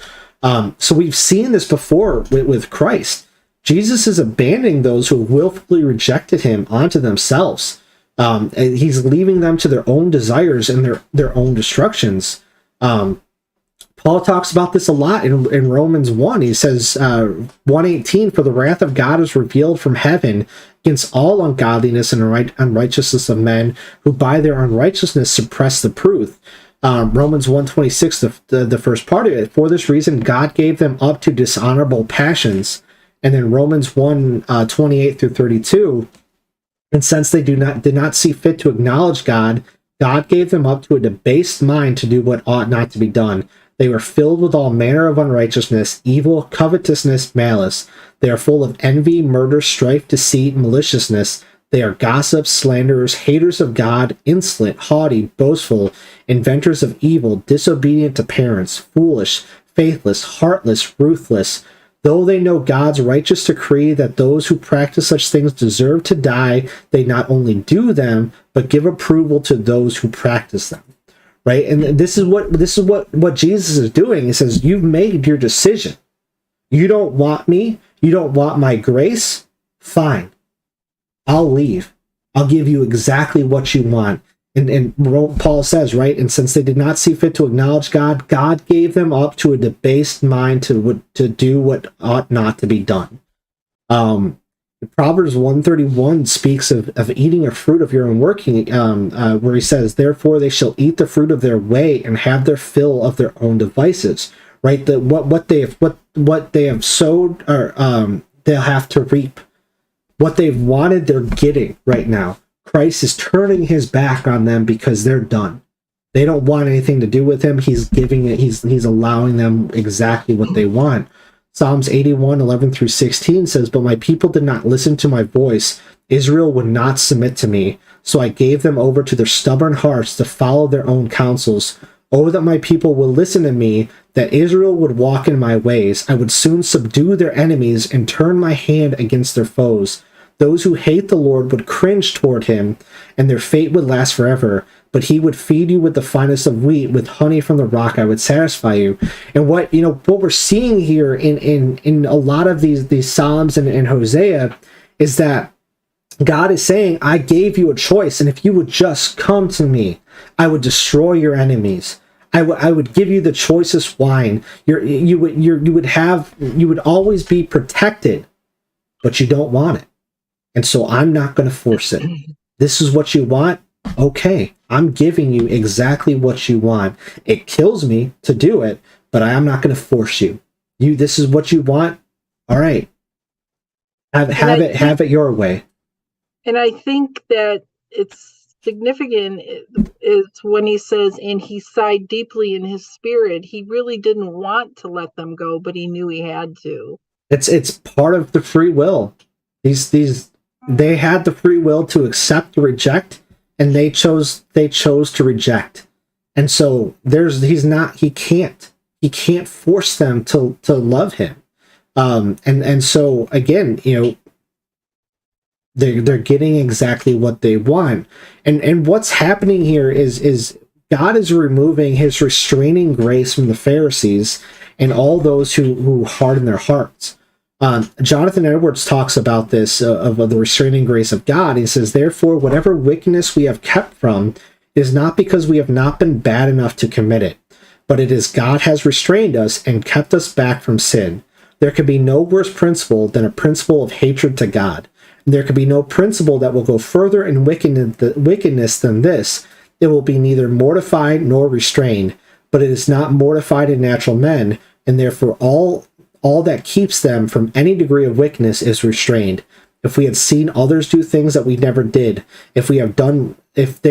So we've seen this before with Christ. Jesus is abandoning those who willfully rejected him onto themselves. And he's leaving them to their own desires and their own destructions. Paul talks about this a lot in Romans 1. He says, 1:18, "For the wrath of God is revealed from heaven against all ungodliness and unrighteousness of men, who by their unrighteousness suppress the truth." Romans 1:26, the first part of it, "For this reason God gave them up to dishonorable passions." And then Romans 1:28 through 32, "And since they did not see fit to acknowledge God, God gave them up to a debased mind to do what ought not to be done. They were filled with all manner of unrighteousness, evil, covetousness, malice. They are full of envy, murder, strife, deceit, maliciousness. They are gossips, slanderers, haters of God, insolent, haughty, boastful, inventors of evil, disobedient to parents, foolish, faithless, heartless, ruthless. Though they know God's righteous decree that those who practice such things deserve to die, they not only do them, but give approval to those who practice them. Right? And this is what Jesus is doing. He says, you've made your decision. You don't want me. You don't want my grace. Fine. I'll leave. I'll give you exactly what you want. And Paul says, right? And since they did not see fit to acknowledge God, God gave them up to a debased mind to do what ought not to be done. Proverbs 131 speaks of eating a fruit of your own working, where he says, therefore they shall eat the fruit of their way and have their fill of their own devices. Right? That what they have sowed, or they'll have to reap. What they've wanted, they're getting right now. Christ is turning his back on them because they're done. They don't want anything to do with him. He's giving it. He's allowing them exactly what they want. Psalms 81:11-16 says, but my people did not listen to my voice. Israel would not submit to me. So I gave them over to their stubborn hearts to follow their own counsels. Oh, that my people would listen to me, that Israel would walk in my ways. I would soon subdue their enemies and turn my hand against their foes. Those who hate the Lord would cringe toward him, and their fate would last forever. But he would feed you with the finest of wheat, with honey from the rock I would satisfy you. And what we're seeing here in a lot of these Psalms and Hosea is that God is saying, I gave you a choice, and if you would just come to me, I would destroy your enemies. I would give you the choicest wine. You would always be protected, but you don't want it. And so I'm not going to force it. This is what you want? Okay, I'm giving you exactly what you want. It kills me to do it, but I am not going to force you. This is what you want? All right. Have it your way. And I think that it's significant is when he says, and he sighed deeply in his spirit. He really didn't want to let them go, but he knew he had to. It's part of the free will. They had the free will to accept or reject, and they chose to reject. And so he can't force them to love him. And so again, they're getting exactly what they want. And what's happening here is God is removing his restraining grace from the Pharisees and all those who harden their hearts. Jonathan Edwards talks about this, of the restraining grace of God. He says, therefore, whatever wickedness we have kept from is not because we have not been bad enough to commit it, but it is God has restrained us and kept us back from sin. There could be no worse principle than a principle of hatred to God. There could be no principle that will go further in wickedness than this. It will be neither mortified nor restrained, but it is not mortified in natural men, and therefore all that keeps them from any degree of wickedness is restrained. If we had seen others do things that we never did, if they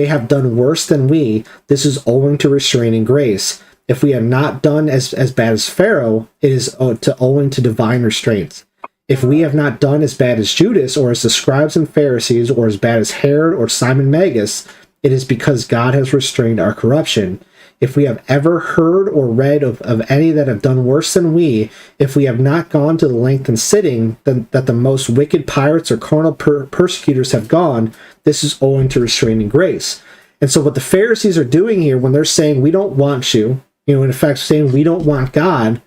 have done worse than we, this is owing to restraining grace. If we have not done as bad as Pharaoh, it is owing to divine restraints. If we have not done as bad as Judas, or as the scribes and Pharisees, or as bad as Herod or Simon Magus, it is because God has restrained our corruption. If we have ever heard or read of any that have done worse than we, if we have not gone to the length and sitting that the most wicked pirates or carnal persecutors have gone, this is owing to restraining grace. And so what the Pharisees are doing here, when they're saying, we don't want you, in effect saying we don't want God,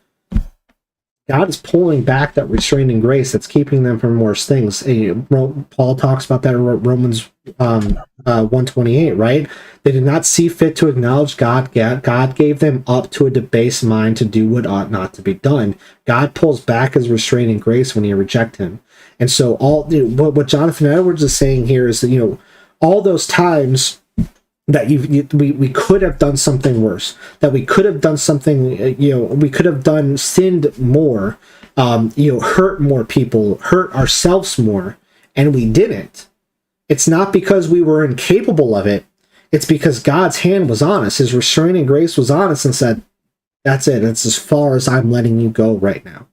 God is pulling back that restraining grace that's keeping them from worse things. Paul talks about that in Romans 1:28, right? They did not see fit to acknowledge God. God gave them up to a debased mind to do what ought not to be done. God pulls back his restraining grace when you reject him. And so what Jonathan Edwards is saying here is that, all those times that we could have done something worse, that we could have done something, we could have sinned more, hurt more people, hurt ourselves more, and we didn't. It's not because we were incapable of it. It's because God's hand was on us. His restraining grace was on us and said, that's it. It's as far as I'm letting you go right now.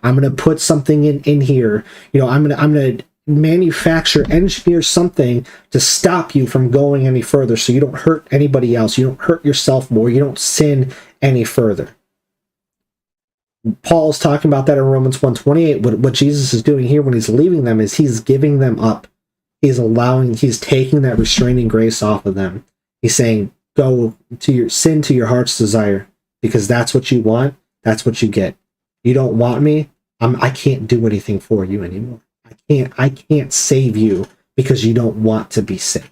I'm going to put something in here. I'm going to engineer something to stop you from going any further, so you don't hurt anybody else, you don't hurt yourself more, you don't sin any further. Paul's talking about that in Romans 1:28. What Jesus is doing here when he's leaving them is he's giving them up. He's taking that restraining grace off of them. He's saying, go to your sin, to your heart's desire, because that's what you want. That's what you get. You don't want me. I can't do anything for you anymore. I can't save you because you don't want to be saved.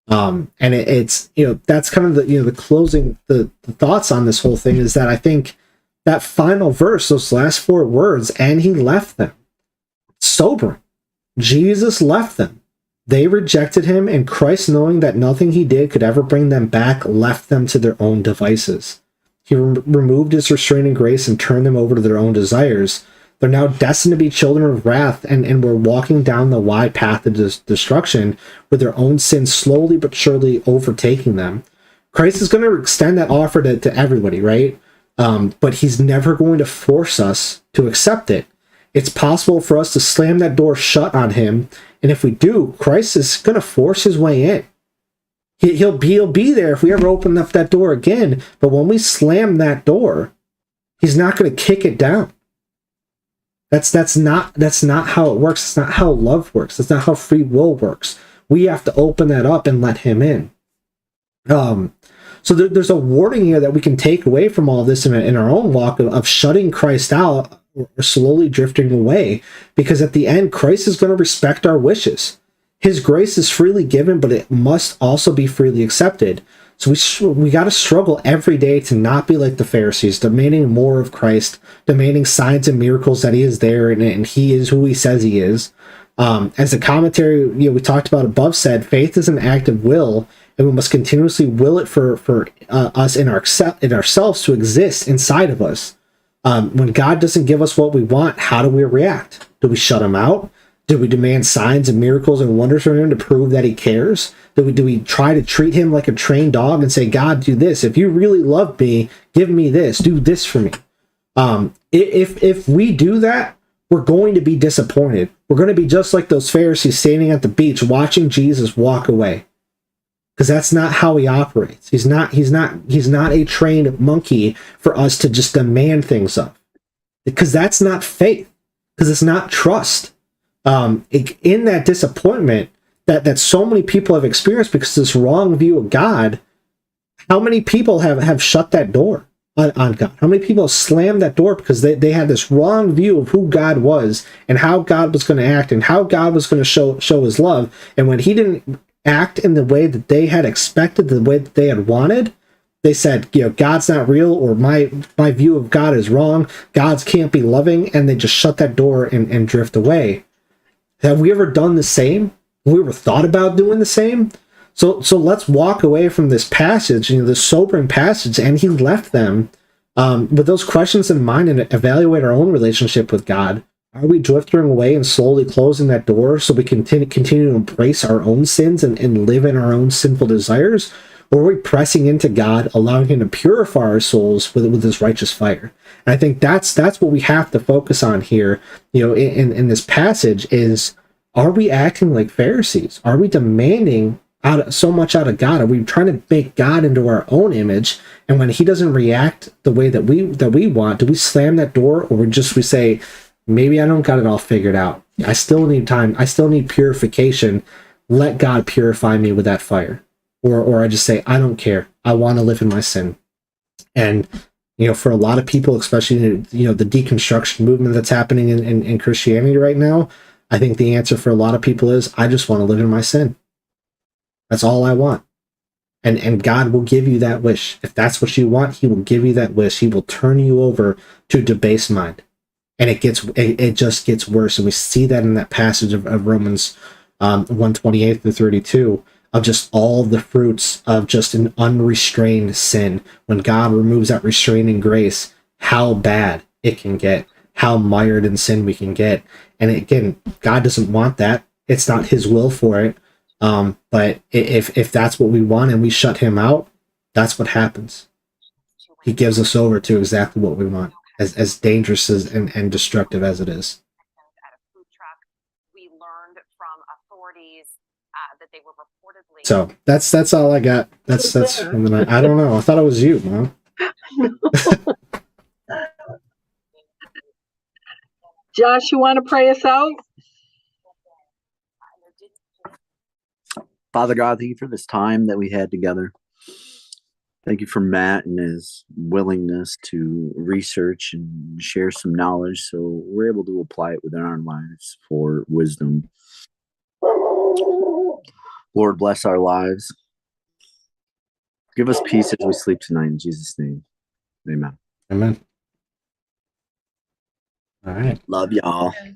And it's, that's kind of the closing, the thoughts on this whole thing is that I think that final verse, those last 4 words, and he left them. Sobering. Jesus left them. They rejected him, and Christ, knowing that nothing he did could ever bring them back, left them to their own devices. He removed his restraining grace and turned them over to their own desires. They're now destined to be children of wrath, and we're walking down the wide path of destruction with their own sins slowly but surely overtaking them. Christ is going to extend that offer to everybody, right? But he's never going to force us to accept it. It's possible for us to slam that door shut on him, and if we do, Christ is going to force his way in. He'll be there if we ever open up that door again, but when we slam that door, he's not going to kick it down. That's not how it works. It's not how love works. That's not how free will works. We have to open that up and let him in. So there's a warning here that we can take away from all this in our own walk of shutting Christ out or slowly drifting away, because at the end, Christ is going to respect our wishes. His grace is freely given, but it must also be freely accepted. So we got to struggle every day to not be like the Pharisees, demanding more of Christ, demanding signs and miracles that he is there and he is who he says he is. As the commentary we talked about above said, faith is an act of will, and we must continuously will it for us in ourselves to exist inside of us. When God doesn't give us what we want, how do we react? Do we shut him out? Do we demand signs and miracles and wonders from him to prove that he cares? Do we try to treat him like a trained dog and say, God, do this. If you really love me, give me this. Do this for me. If we do that, we're going to be disappointed. We're going to be just like those Pharisees standing at the beach watching Jesus walk away. Because that's not how he operates. He's not a trained monkey for us to just demand things of. Because that's not faith. Because it's not trust. In that disappointment that so many people have experienced because of this wrong view of God, how many people have shut that door on God? How many people have slammed that door because they had this wrong view of who God was and how God was going to act and how God was going to show his love? And when he didn't act in the way that they had expected, the way that they had wanted, they said, God's not real, or my view of God is wrong. God's can't be loving, and they just shut that door and drift away. Have we ever done the same? Have we ever thought about doing the same? So let's walk away from this passage, this sobering passage, and he left them with those questions in mind and evaluate our own relationship with God. Are we drifting away and slowly closing that door so we continue to embrace our own sins and live in our own sinful desires? Or are we pressing into God, allowing him to purify our souls with his righteous fire? And I think that's what we have to focus on here, in this passage is, are we acting like Pharisees? Are we demanding so much out of God? Are we trying to make God into our own image? And when he doesn't react the way that we want, do we slam that door, or we say, maybe I don't got it all figured out. I still need time. I still need purification. Let God purify me with that fire. Or I just say, I don't care. I want to live in my sin. And, for a lot of people, especially, the deconstruction movement that's happening in Christianity right now, I think the answer for a lot of people is, I just want to live in my sin. That's all I want. And God will give you that wish. If that's what you want, he will give you that wish. He will turn you over to a debased mind. And it just gets worse. And we see that in that passage of Romans 1:28 through 32, of just all the fruits of just an unrestrained sin. When God removes that restraining grace, how bad it can get, how mired in sin we can get. And again, God doesn't want that. It's not his will for it. But if that's what we want and we shut him out, that's what happens. He gives us over to exactly what we want, as dangerous and destructive as it is. We learned from authorities that they were reportedly. So that's all I got. That's from the night. I don't know. I thought it was you, Mom. Josh, you want to pray us out? Father God, thank you for this time that we had together. Thank you for Matt and his willingness to research and share some knowledge so we're able to apply it within our lives for wisdom. Lord, bless our lives. Give us peace as we sleep tonight in Jesus' name. Amen. Amen. All right. Love y'all. All right.